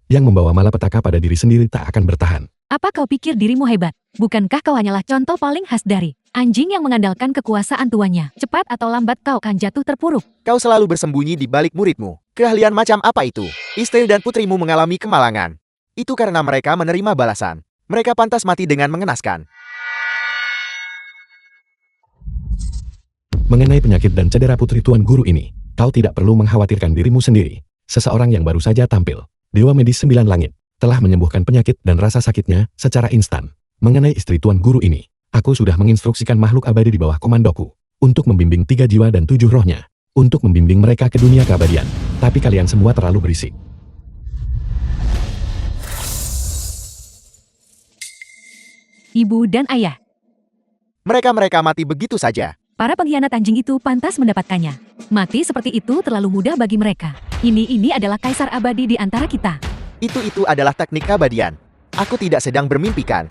Yang membawa malapetaka pada diri sendiri tak akan bertahan. Apa kau pikir dirimu hebat? Bukankah kau hanyalah contoh paling khas dari anjing yang mengandalkan kekuasaan tuannya? Cepat atau lambat kau akan jatuh terpuruk. Kau selalu bersembunyi di balik muridmu. Keahlian macam apa itu? Istri dan putrimu mengalami kemalangan. Itu karena mereka menerima balasan. Mereka pantas mati dengan mengenaskan. Mengenai penyakit dan cedera putri Tuan Guru ini, kau tidak perlu mengkhawatirkan dirimu sendiri. Seseorang yang baru saja tampil, Dewa Medis Sembilan Langit, telah menyembuhkan penyakit dan rasa sakitnya secara instan. Mengenai istri Tuan Guru ini, aku sudah menginstruksikan makhluk abadi di bawah komandoku untuk membimbing 3 jiwa dan 7 rohnya, untuk membimbing mereka ke dunia keabadian. Tapi kalian semua terlalu berisik. Ibu dan ayah, Mereka mati begitu saja. para pengkhianat anjing itu pantas mendapatkannya. Mati seperti itu terlalu mudah bagi mereka. Ini adalah kaisar abadi di antara kita. Itu adalah teknik keabadian. Aku tidak sedang bermimpikan.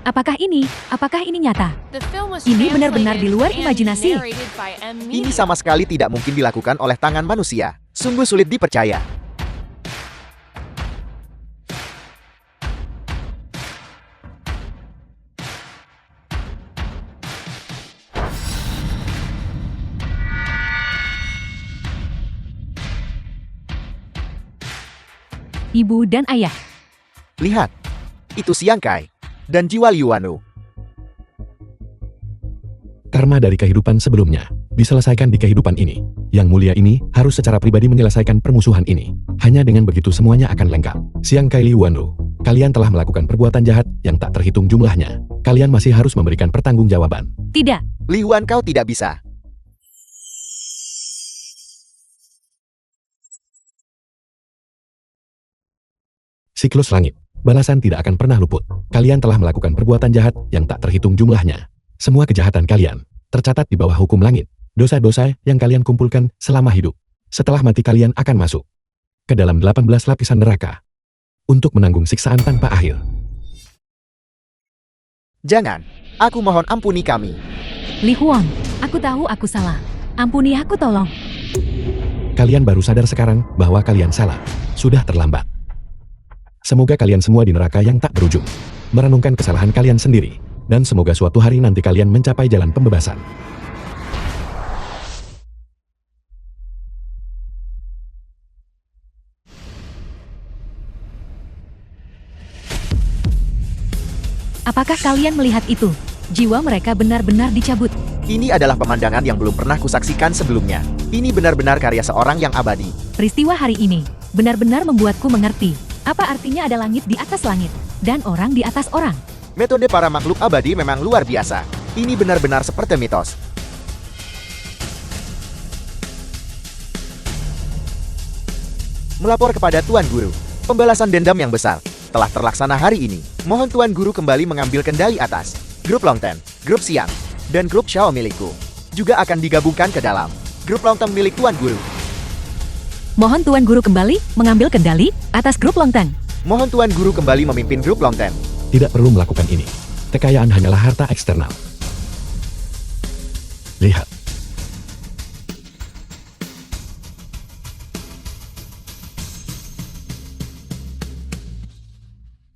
Apakah ini nyata? The film was Ini benar-benar di luar translated and imajinasi. narrated by M. Ini Media. sama sekali tidak mungkin dilakukan oleh tangan manusia. Sungguh sulit dipercaya. Ibu dan ayah, Lihat, itu Siang Kai dan jiwa Liu Wanu. Karma dari kehidupan sebelumnya diselesaikan di kehidupan ini. Yang mulia ini harus secara pribadi menyelesaikan permusuhan ini. Hanya dengan begitu semuanya akan lengkap. Siang Kai Liu Wanu, kalian telah melakukan perbuatan jahat yang tak terhitung jumlahnya. Kalian masih harus memberikan pertanggungjawaban. tidak. Li Huan, kau tidak bisa. Siklus langit, balasan tidak akan pernah luput. Kalian telah melakukan perbuatan jahat yang tak terhitung jumlahnya. Semua kejahatan kalian Tercatat di bawah hukum langit, dosa-dosa yang kalian kumpulkan selama hidup. Setelah mati kalian akan masuk ke dalam 18 lapisan neraka untuk menanggung siksaan tanpa akhir. Jangan. Aku mohon ampuni kami. Li Huang, aku tahu aku salah. Ampuni aku tolong. Kalian baru sadar sekarang bahwa kalian salah. Sudah terlambat. Semoga kalian semua di neraka yang tak berujung merenungkan kesalahan kalian sendiri. Dan semoga suatu hari nanti kalian mencapai jalan pembebasan. Apakah kalian melihat itu? Jiwa mereka benar-benar dicabut. Ini adalah pemandangan yang belum pernah kusaksikan sebelumnya. Ini benar-benar karya seorang yang abadi. Peristiwa hari ini benar-benar membuatku mengerti apa artinya ada langit di atas langit dan orang di atas orang. Metode para makhluk abadi memang luar biasa. Ini benar-benar seperti mitos. Melapor kepada Tuan Guru. Pembalasan dendam yang besar telah terlaksana hari ini. Mohon Tuan Guru kembali mengambil kendali atas grup Longten, grup Siang, dan grup Xiao milikku. Juga akan digabungkan ke dalam grup Longten milik Tuan Guru. Mohon Tuan Guru kembali mengambil kendali atas grup Longten. Mohon Tuan Guru kembali memimpin grup Longten. Tidak perlu melakukan ini. Kekayaan hanyalah harta eksternal. Lihat.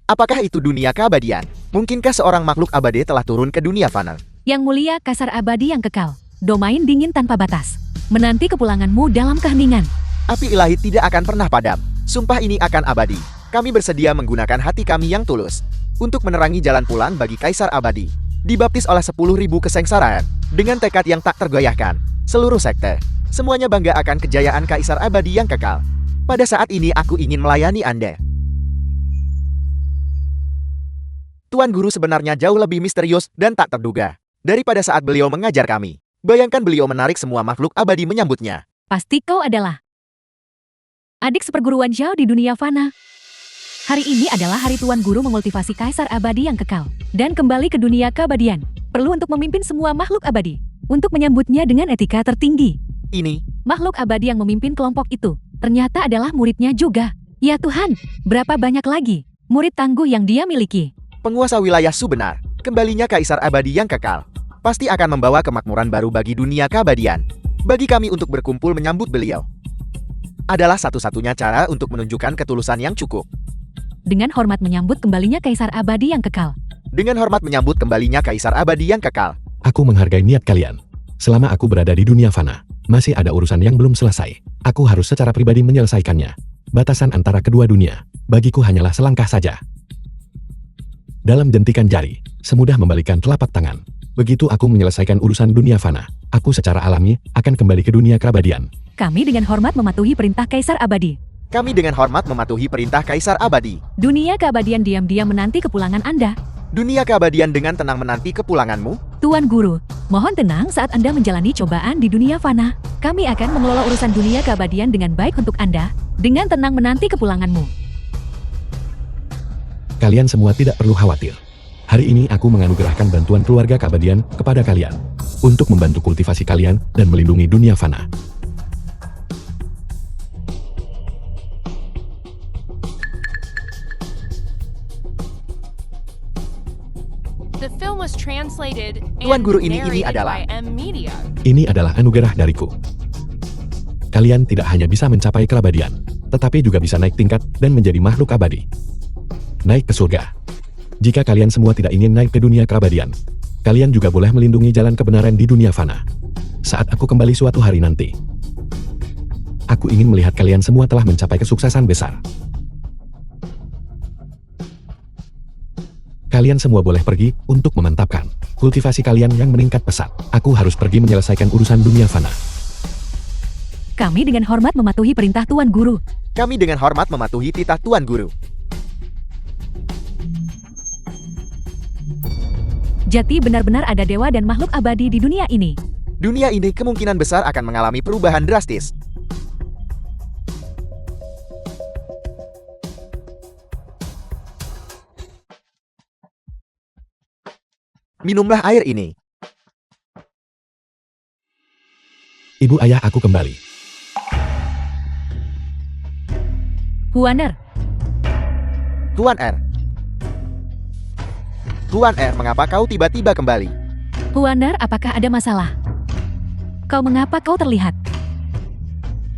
Apakah itu dunia keabadian? Mungkinkah seorang makhluk abadi telah turun ke dunia fana? Yang mulia kasar abadi yang kekal. Domain dingin tanpa batas. Menanti kepulanganmu dalam keheningan. Api ilahi tidak akan pernah padam. Sumpah ini akan abadi. Kami bersedia menggunakan hati kami yang tulus untuk menerangi jalan pulang bagi Kaisar Abadi. Dibaptis oleh 10.000 kesengsaraan. Dengan tekad yang tak tergoyahkan. Seluruh sekte. Semuanya bangga akan kejayaan Kaisar Abadi yang kekal. Pada saat ini aku ingin melayani Anda. Tuan Guru sebenarnya jauh lebih misterius dan tak terduga daripada saat beliau mengajar kami. Bayangkan beliau menarik semua makhluk abadi menyambutnya. Pasti kau adalah adik seperguruan Zhao di dunia fana. Hari ini adalah hari Tuan Guru memultivasi Kaisar Abadi yang kekal dan kembali ke dunia keabadian. Perlu untuk memimpin semua makhluk abadi untuk menyambutnya dengan etika tertinggi. Ini, Makhluk abadi yang memimpin kelompok itu ternyata adalah muridnya juga. Ya Tuhan, berapa banyak lagi murid tangguh yang dia miliki. penguasa wilayah Su benar. Kembalinya Kaisar Abadi yang kekal pasti akan membawa kemakmuran baru bagi dunia keabadian. Bagi kami untuk berkumpul menyambut beliau adalah satu-satunya cara untuk menunjukkan ketulusan yang cukup. Dengan hormat menyambut kembalinya Kaisar Abadi yang kekal. Dengan hormat menyambut kembalinya Kaisar Abadi yang kekal. Aku menghargai niat kalian. Selama aku berada di dunia fana, masih ada urusan yang belum selesai. Aku harus secara pribadi menyelesaikannya. Batasan antara kedua dunia, bagiku hanyalah selangkah saja. Dalam jentikan jari, semudah membalikan telapak tangan. Begitu aku menyelesaikan urusan dunia fana, aku secara alami akan kembali ke dunia keabadian. Kami dengan hormat mematuhi perintah Kaisar Abadi. Kami dengan hormat mematuhi perintah Kaisar Abadi. Dunia keabadian diam-diam menanti kepulangan Anda. Dunia keabadian dengan tenang menanti kepulanganmu. Tuan Guru, mohon tenang saat Anda menjalani cobaan di dunia fana. Kami akan mengelola urusan dunia keabadian dengan baik untuk Anda, dengan tenang menanti kepulanganmu. Kalian semua tidak perlu khawatir. Hari ini aku menganugerahkan bantuan keluarga keabadian kepada kalian untuk membantu kultivasi kalian dan melindungi dunia fana. The film was translated Tuan and Guru ini narrated adalah- by M Media. Ini adalah anugerah dariku. Kalian tidak hanya bisa mencapai keabadian, tetapi juga bisa naik tingkat dan menjadi makhluk abadi. Naik ke surga. Jika kalian semua tidak ingin naik ke dunia keabadian, kalian juga boleh melindungi jalan kebenaran di dunia fana. Saat aku kembali suatu hari nanti, aku ingin melihat kalian semua telah mencapai kesuksesan besar. Kalian semua boleh pergi untuk memantapkan kultivasi kalian yang meningkat pesat. Aku harus pergi menyelesaikan urusan dunia fana. Kami dengan hormat mematuhi perintah Tuan Guru. Kami dengan hormat mematuhi titah Tuan Guru. Jati benar-benar ada dewa dan makhluk abadi di dunia ini. Dunia ini kemungkinan besar akan mengalami perubahan drastis. Minumlah air ini. Ibu ayah aku kembali. Huaner, Tuan R. Tuan R, mengapa kau tiba-tiba kembali? Huaner, apakah ada masalah? Mengapa kau terlihat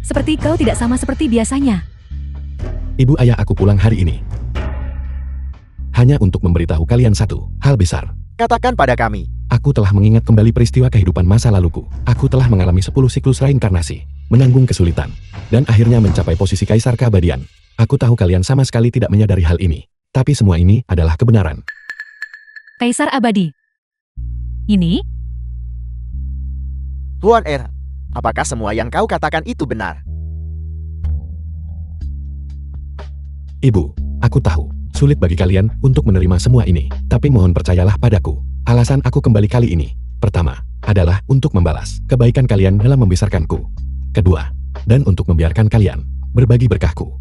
seperti kau tidak sama seperti biasanya? Ibu ayah aku pulang hari ini hanya untuk memberitahu kalian satu hal besar. Katakan pada kami. Aku telah mengingat kembali peristiwa kehidupan masa laluku. Aku telah mengalami 10 siklus reinkarnasi, menanggung kesulitan, dan akhirnya mencapai posisi kaisar keabadian. Aku tahu kalian sama sekali tidak menyadari hal ini, tapi semua ini adalah kebenaran. Kaisar abadi. Ini? Tuan R, apakah semua yang kau katakan itu benar? Ibu, aku tahu, sulit bagi kalian untuk menerima semua ini, tapi mohon percayalah padaku. Alasan aku kembali kali ini, pertama, adalah untuk membalas kebaikan kalian dalam membesarkanku. Kedua, dan untuk membiarkan kalian berbagi berkahku.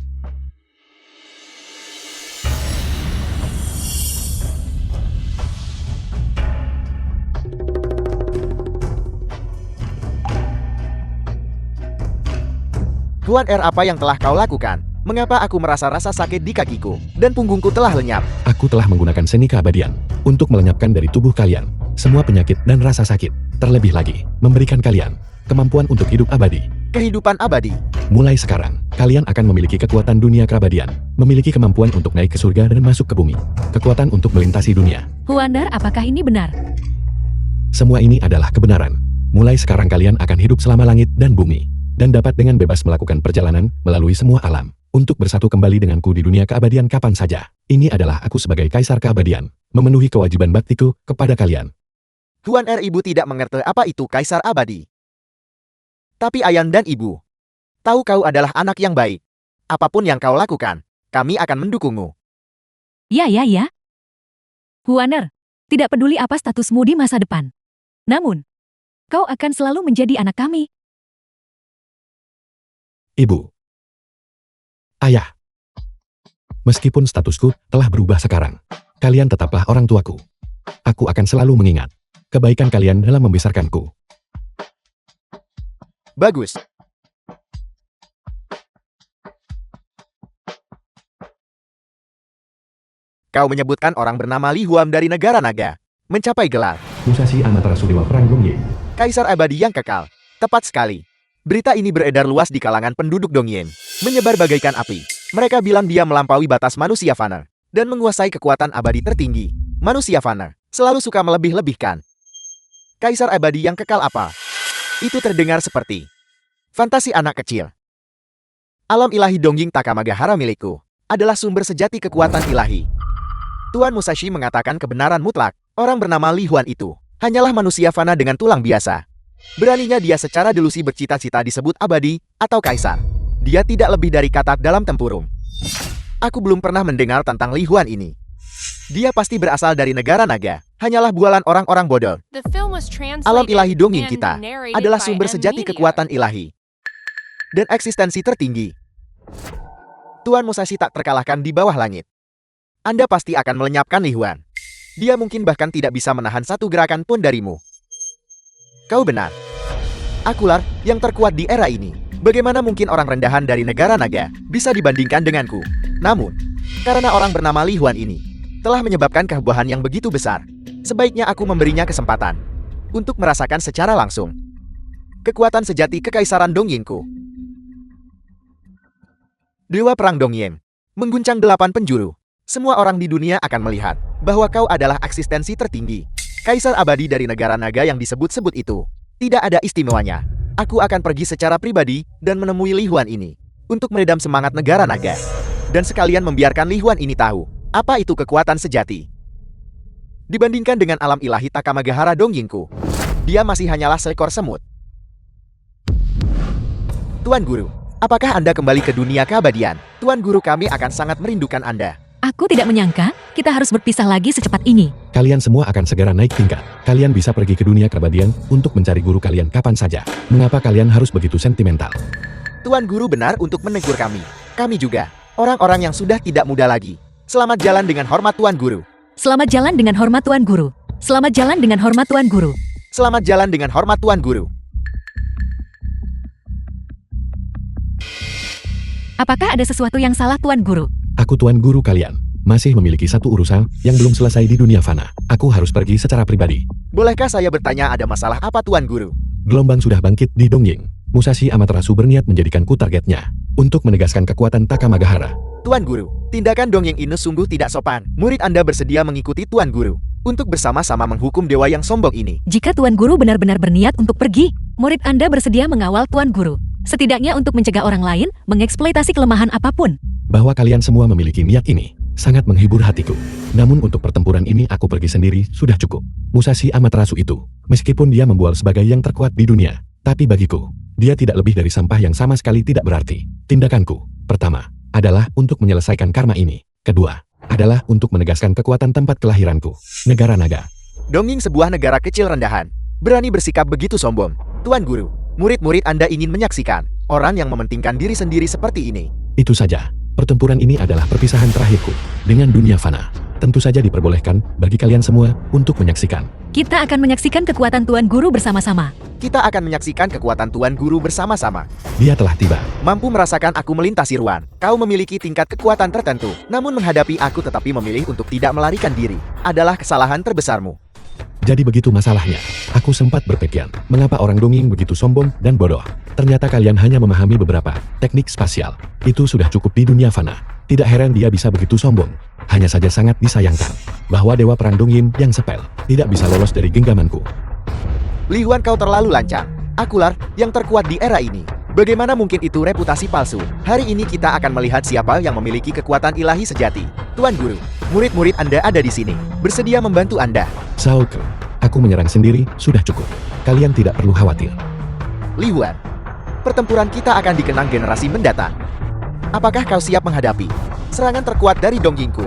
Tuan R, apa yang telah kau lakukan? Mengapa aku merasa rasa sakit di kakiku, dan punggungku telah lenyap? Aku telah menggunakan seni keabadian untuk melenyapkan dari tubuh kalian semua penyakit dan rasa sakit. Terlebih lagi, memberikan kalian kemampuan untuk hidup abadi. Kehidupan abadi. Mulai sekarang, kalian akan memiliki kekuatan dunia keabadian, memiliki kemampuan untuk naik ke surga dan masuk ke bumi, kekuatan untuk melintasi dunia. Huaner, apakah ini benar? Semua ini adalah kebenaran. Mulai sekarang kalian akan hidup selama langit dan bumi, dan dapat dengan bebas melakukan perjalanan melalui semua alam, untuk bersatu kembali denganku di dunia keabadian kapan saja. Ini adalah aku sebagai kaisar keabadian, memenuhi kewajiban baktiku kepada kalian. Tuan R, ibu tidak mengerti apa itu kaisar abadi. Tapi ayah dan ibu tahu kau adalah anak yang baik. Apapun yang kau lakukan, kami akan mendukungmu. Ya. Huaner, tidak peduli apa statusmu di masa depan. Namun, kau akan selalu menjadi anak kami. Ibu. Ayah. Meskipun statusku telah berubah sekarang, kalian tetaplah orang tuaku. Aku akan selalu mengingat kebaikan kalian dalam membesarkanku. Bagus. Kau menyebutkan orang bernama Li Huam dari negara naga, mencapai gelar Musashi Amaterasu Dewa Perang Dongye. Kaisar abadi yang kekal. Tepat sekali. Berita ini beredar luas di kalangan penduduk Dongyen, menyebar bagaikan api. Mereka bilang dia melampaui batas manusia fana dan menguasai kekuatan abadi tertinggi. Manusia fana selalu suka melebih-lebihkan. Kaisar abadi yang kekal apa? Itu terdengar seperti fantasi anak kecil. Alam ilahi Dongying Takamagahara milikku adalah sumber sejati kekuatan ilahi. Tuan Musashi mengatakan kebenaran mutlak. Orang bernama Li Huan itu hanyalah manusia fana dengan tulang biasa. Beraninya dia secara delusi bercita-cita disebut abadi atau kaisar. Dia tidak lebih dari katak dalam tempurung. Aku belum pernah mendengar tentang Li Huan ini. Dia pasti berasal dari negara naga. Hanyalah bualan orang-orang bodoh. The film was translated Alam ilahi Dongying and kita narrated adalah by sumber M sejati Media. kekuatan ilahi dan eksistensi tertinggi. Tuan Musashi tak terkalahkan di bawah langit. Anda pasti akan melenyapkan Li Huan. Dia mungkin bahkan tidak bisa menahan satu gerakan pun darimu. Kau benar. Akulah yang terkuat di era ini. Bagaimana mungkin orang rendahan dari negara naga bisa dibandingkan denganku? Namun, karena orang bernama Li Huan ini telah menyebabkan kehebohan yang begitu besar, sebaiknya aku memberinya kesempatan untuk merasakan secara langsung kekuatan sejati kekaisaran Dongyingku. Dewa Perang Dongyen mengguncang 8 penjuru. Semua orang di dunia akan melihat bahwa kau adalah eksistensi tertinggi. Kaisar abadi dari negara naga yang disebut-sebut itu. Tidak ada istimewanya. Aku akan pergi secara pribadi dan menemui Li Huan ini untuk meredam semangat negara naga. Dan sekalian membiarkan Li Huan ini tahu apa itu kekuatan sejati. Dibandingkan dengan alam ilahi Takamagahara Dongyingku, dia masih hanyalah seekor semut. Tuan Guru, apakah Anda kembali ke dunia keabadian? Tuan Guru, kami akan sangat merindukan Anda. Aku tidak menyangka kita harus berpisah lagi secepat ini. Kalian semua akan segera naik tingkat. Kalian bisa pergi ke dunia keabadian untuk mencari guru kalian kapan saja. Mengapa kalian harus begitu sentimental? Tuan Guru benar untuk menegur kami. Kami juga, orang-orang yang sudah tidak muda lagi. Selamat jalan dengan hormat Tuan Guru. Selamat jalan dengan hormat Tuan Guru. Selamat jalan dengan hormat Tuan Guru. Selamat jalan dengan hormat Tuan Guru. Apakah ada sesuatu yang salah Tuan Guru? Aku Tuan Guru kalian. Masih memiliki satu urusan yang belum selesai di dunia fana. Aku harus pergi secara pribadi. Bolehkah saya bertanya ada masalah apa Tuan Guru? Gelombang sudah bangkit di Dongying. Musashi Amaterasu berniat menjadikanku targetnya untuk menegaskan kekuatan Takamagahara. Tuan Guru, tindakan Dongying ini sungguh tidak sopan. Murid Anda bersedia mengikuti Tuan Guru untuk bersama-sama menghukum dewa yang sombong ini. Jika Tuan Guru benar-benar berniat untuk pergi, murid Anda bersedia mengawal Tuan Guru. Setidaknya untuk mencegah orang lain mengeksploitasi kelemahan apapun. Bahwa kalian semua memiliki niat ini sangat menghibur hatiku. Namun untuk pertempuran ini aku pergi sendiri sudah cukup. Musashi Amaterasu itu, meskipun dia membual sebagai yang terkuat di dunia, tapi bagiku, dia tidak lebih dari sampah yang sama sekali tidak berarti. Tindakanku, pertama, adalah untuk menyelesaikan karma ini. Kedua, adalah untuk menegaskan kekuatan tempat kelahiranku, Negara Naga. Dongying sebuah negara kecil rendahan. Berani bersikap begitu sombong. Tuan Guru, murid-murid Anda ingin menyaksikan orang yang mementingkan diri sendiri seperti ini. Itu saja. Pertempuran ini adalah perpisahan terakhirku dengan dunia fana. Tentu saja diperbolehkan bagi kalian semua untuk menyaksikan. Kita akan menyaksikan kekuatan Tuan Guru bersama-sama. Kita akan menyaksikan kekuatan Tuan Guru bersama-sama. Dia telah tiba. Mampu merasakan aku melintasi ruang. Kau memiliki tingkat kekuatan tertentu. Namun menghadapi aku tetapi memilih untuk tidak melarikan diri adalah kesalahan terbesarmu. Jadi begitu masalahnya. Aku sempat berpikir, mengapa orang Dongying begitu sombong dan bodoh. Ternyata kalian hanya memahami beberapa teknik spasial. Itu sudah cukup di dunia fana. Tidak heran dia bisa begitu sombong. Hanya saja sangat disayangkan bahwa dewa perang Dongying yang sepel tidak bisa lolos dari genggamanku. Li Huan, kau terlalu lancang. Akulah yang terkuat di era ini. Bagaimana mungkin itu reputasi palsu? Hari ini kita akan melihat siapa yang memiliki kekuatan ilahi sejati. Tuan Guru, murid-murid Anda ada di sini. Bersedia membantu Anda. Saoke, aku menyerang sendiri sudah cukup. Kalian tidak perlu khawatir. Li Huan, pertempuran kita akan dikenang generasi mendatang. Apakah kau siap menghadapi serangan terkuat dari Dongyingku?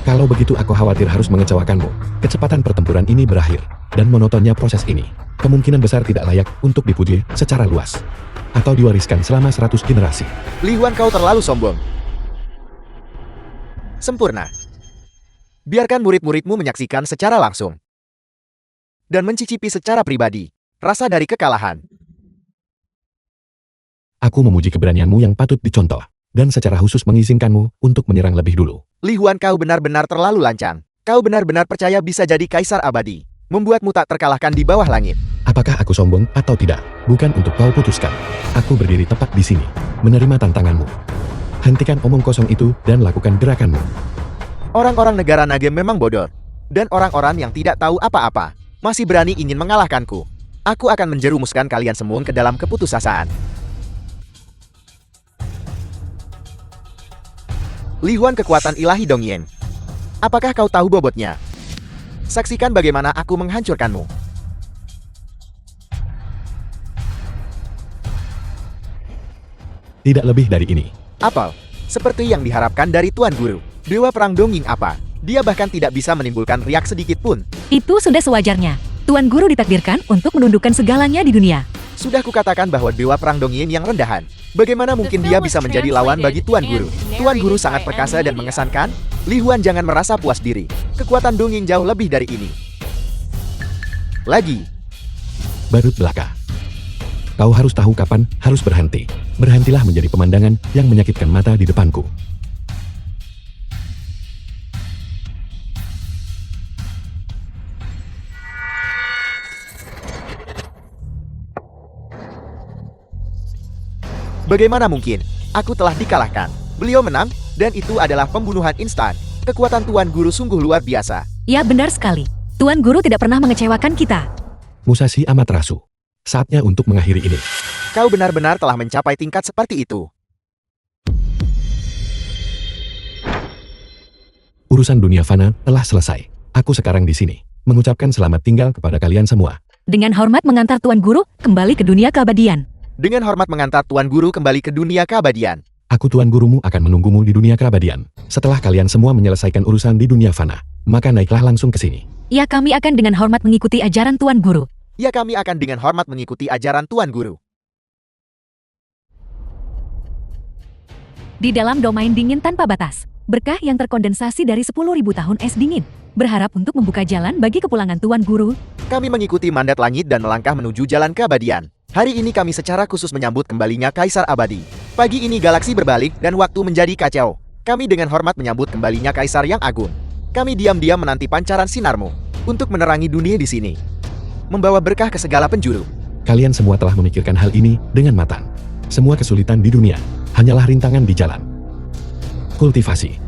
Kalau begitu aku khawatir harus mengecewakanmu. Kecepatan pertempuran ini berakhir, dan monotonnya proses ini kemungkinan besar tidak layak untuk dipuji secara luas atau diwariskan selama 100 generasi. Li Huan, kau terlalu sombong. Sempurna. Biarkan murid-muridmu menyaksikan secara langsung dan mencicipi secara pribadi rasa dari kekalahan. Aku memuji keberanianmu yang patut dicontoh, dan secara khusus mengizinkanmu untuk menyerang lebih dulu. Li Huan, kau benar-benar terlalu lancang. Kau benar-benar percaya bisa jadi kaisar abadi, membuatmu tak terkalahkan di bawah langit. Apakah aku sombong atau tidak? Bukan untuk kau putuskan. Aku berdiri tepat di sini, menerima tantanganmu. Hentikan omong kosong itu dan lakukan gerakanmu. Orang-orang negara Nage memang bodoh, dan orang-orang yang tidak tahu apa-apa masih berani ingin mengalahkanku. Aku akan menjerumuskan kalian semua ke dalam keputusasaan. Li Huan, kekuatan ilahi Dongying. Apakah kau tahu bobotnya? Saksikan bagaimana aku menghancurkanmu. Tidak lebih dari ini. Apel, seperti yang diharapkan dari Tuan Guru. Dewa perang Dongying apa? Dia bahkan tidak bisa menimbulkan riak sedikit pun. Itu sudah sewajarnya. Tuan Guru ditakdirkan untuk menundukkan segalanya di dunia. Sudah kukatakan bahwa dewa perang Dongying yang rendahan. Bagaimana mungkin dia bisa menjadi lawan bagi Tuan Guru? Tuan Guru sangat perkasa dan mengesankan. Li Huan, jangan merasa puas diri. Kekuatan Dongying jauh lebih dari ini. Lagi. Barut belaka. Kau harus tahu kapan harus berhenti. Berhentilah menjadi pemandangan yang menyakitkan mata di depanku. Bagaimana mungkin? Aku telah dikalahkan. Beliau menang, dan itu adalah pembunuhan instan. Kekuatan Tuan Guru sungguh luar biasa. Ya, benar sekali. Tuan Guru tidak pernah mengecewakan kita. Musashi Amaterasu. Saatnya untuk mengakhiri ini. Kau benar-benar telah mencapai tingkat seperti itu. Urusan dunia fana telah selesai. Aku sekarang di sini, mengucapkan selamat tinggal kepada kalian semua. Dengan hormat mengantar Tuan Guru kembali ke dunia keabadian. Dengan hormat mengantar Tuan Guru kembali ke dunia keabadian. Aku Tuan Gurumu akan menunggumu di dunia keabadian. Setelah kalian semua menyelesaikan urusan di dunia fana, maka naiklah langsung ke sini. Ya, kami akan dengan hormat mengikuti ajaran Tuan Guru. Ya, kami akan dengan hormat mengikuti ajaran Tuan Guru. Di dalam domain dingin tanpa batas, berkah yang terkondensasi dari 10.000 tahun es dingin, berharap untuk membuka jalan bagi kepulangan Tuan Guru. Kami mengikuti mandat langit dan melangkah menuju jalan keabadian. Hari ini kami secara khusus menyambut kembalinya Kaisar Abadi. Pagi ini galaksi berbalik dan waktu menjadi kacau. Kami dengan hormat menyambut kembalinya Kaisar yang agung. Kami diam-diam menanti pancaran sinarmu untuk menerangi dunia di sini, membawa berkah ke segala penjuru. Kalian semua telah memikirkan hal ini dengan matang. Semua kesulitan di dunia hanyalah rintangan di jalan. Kultivasi.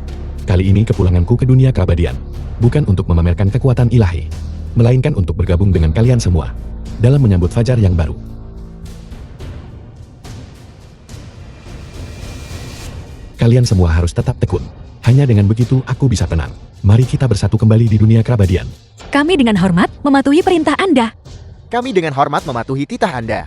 Kali ini kepulanganku ke dunia keabadian bukan untuk memamerkan kekuatan ilahi, melainkan untuk bergabung dengan kalian semua dalam menyambut fajar yang baru. Kalian semua harus tetap tekun. Hanya dengan begitu aku bisa tenang. Mari kita bersatu kembali di dunia keabadian. Kami dengan hormat mematuhi perintah Anda. Kami dengan hormat mematuhi titah Anda.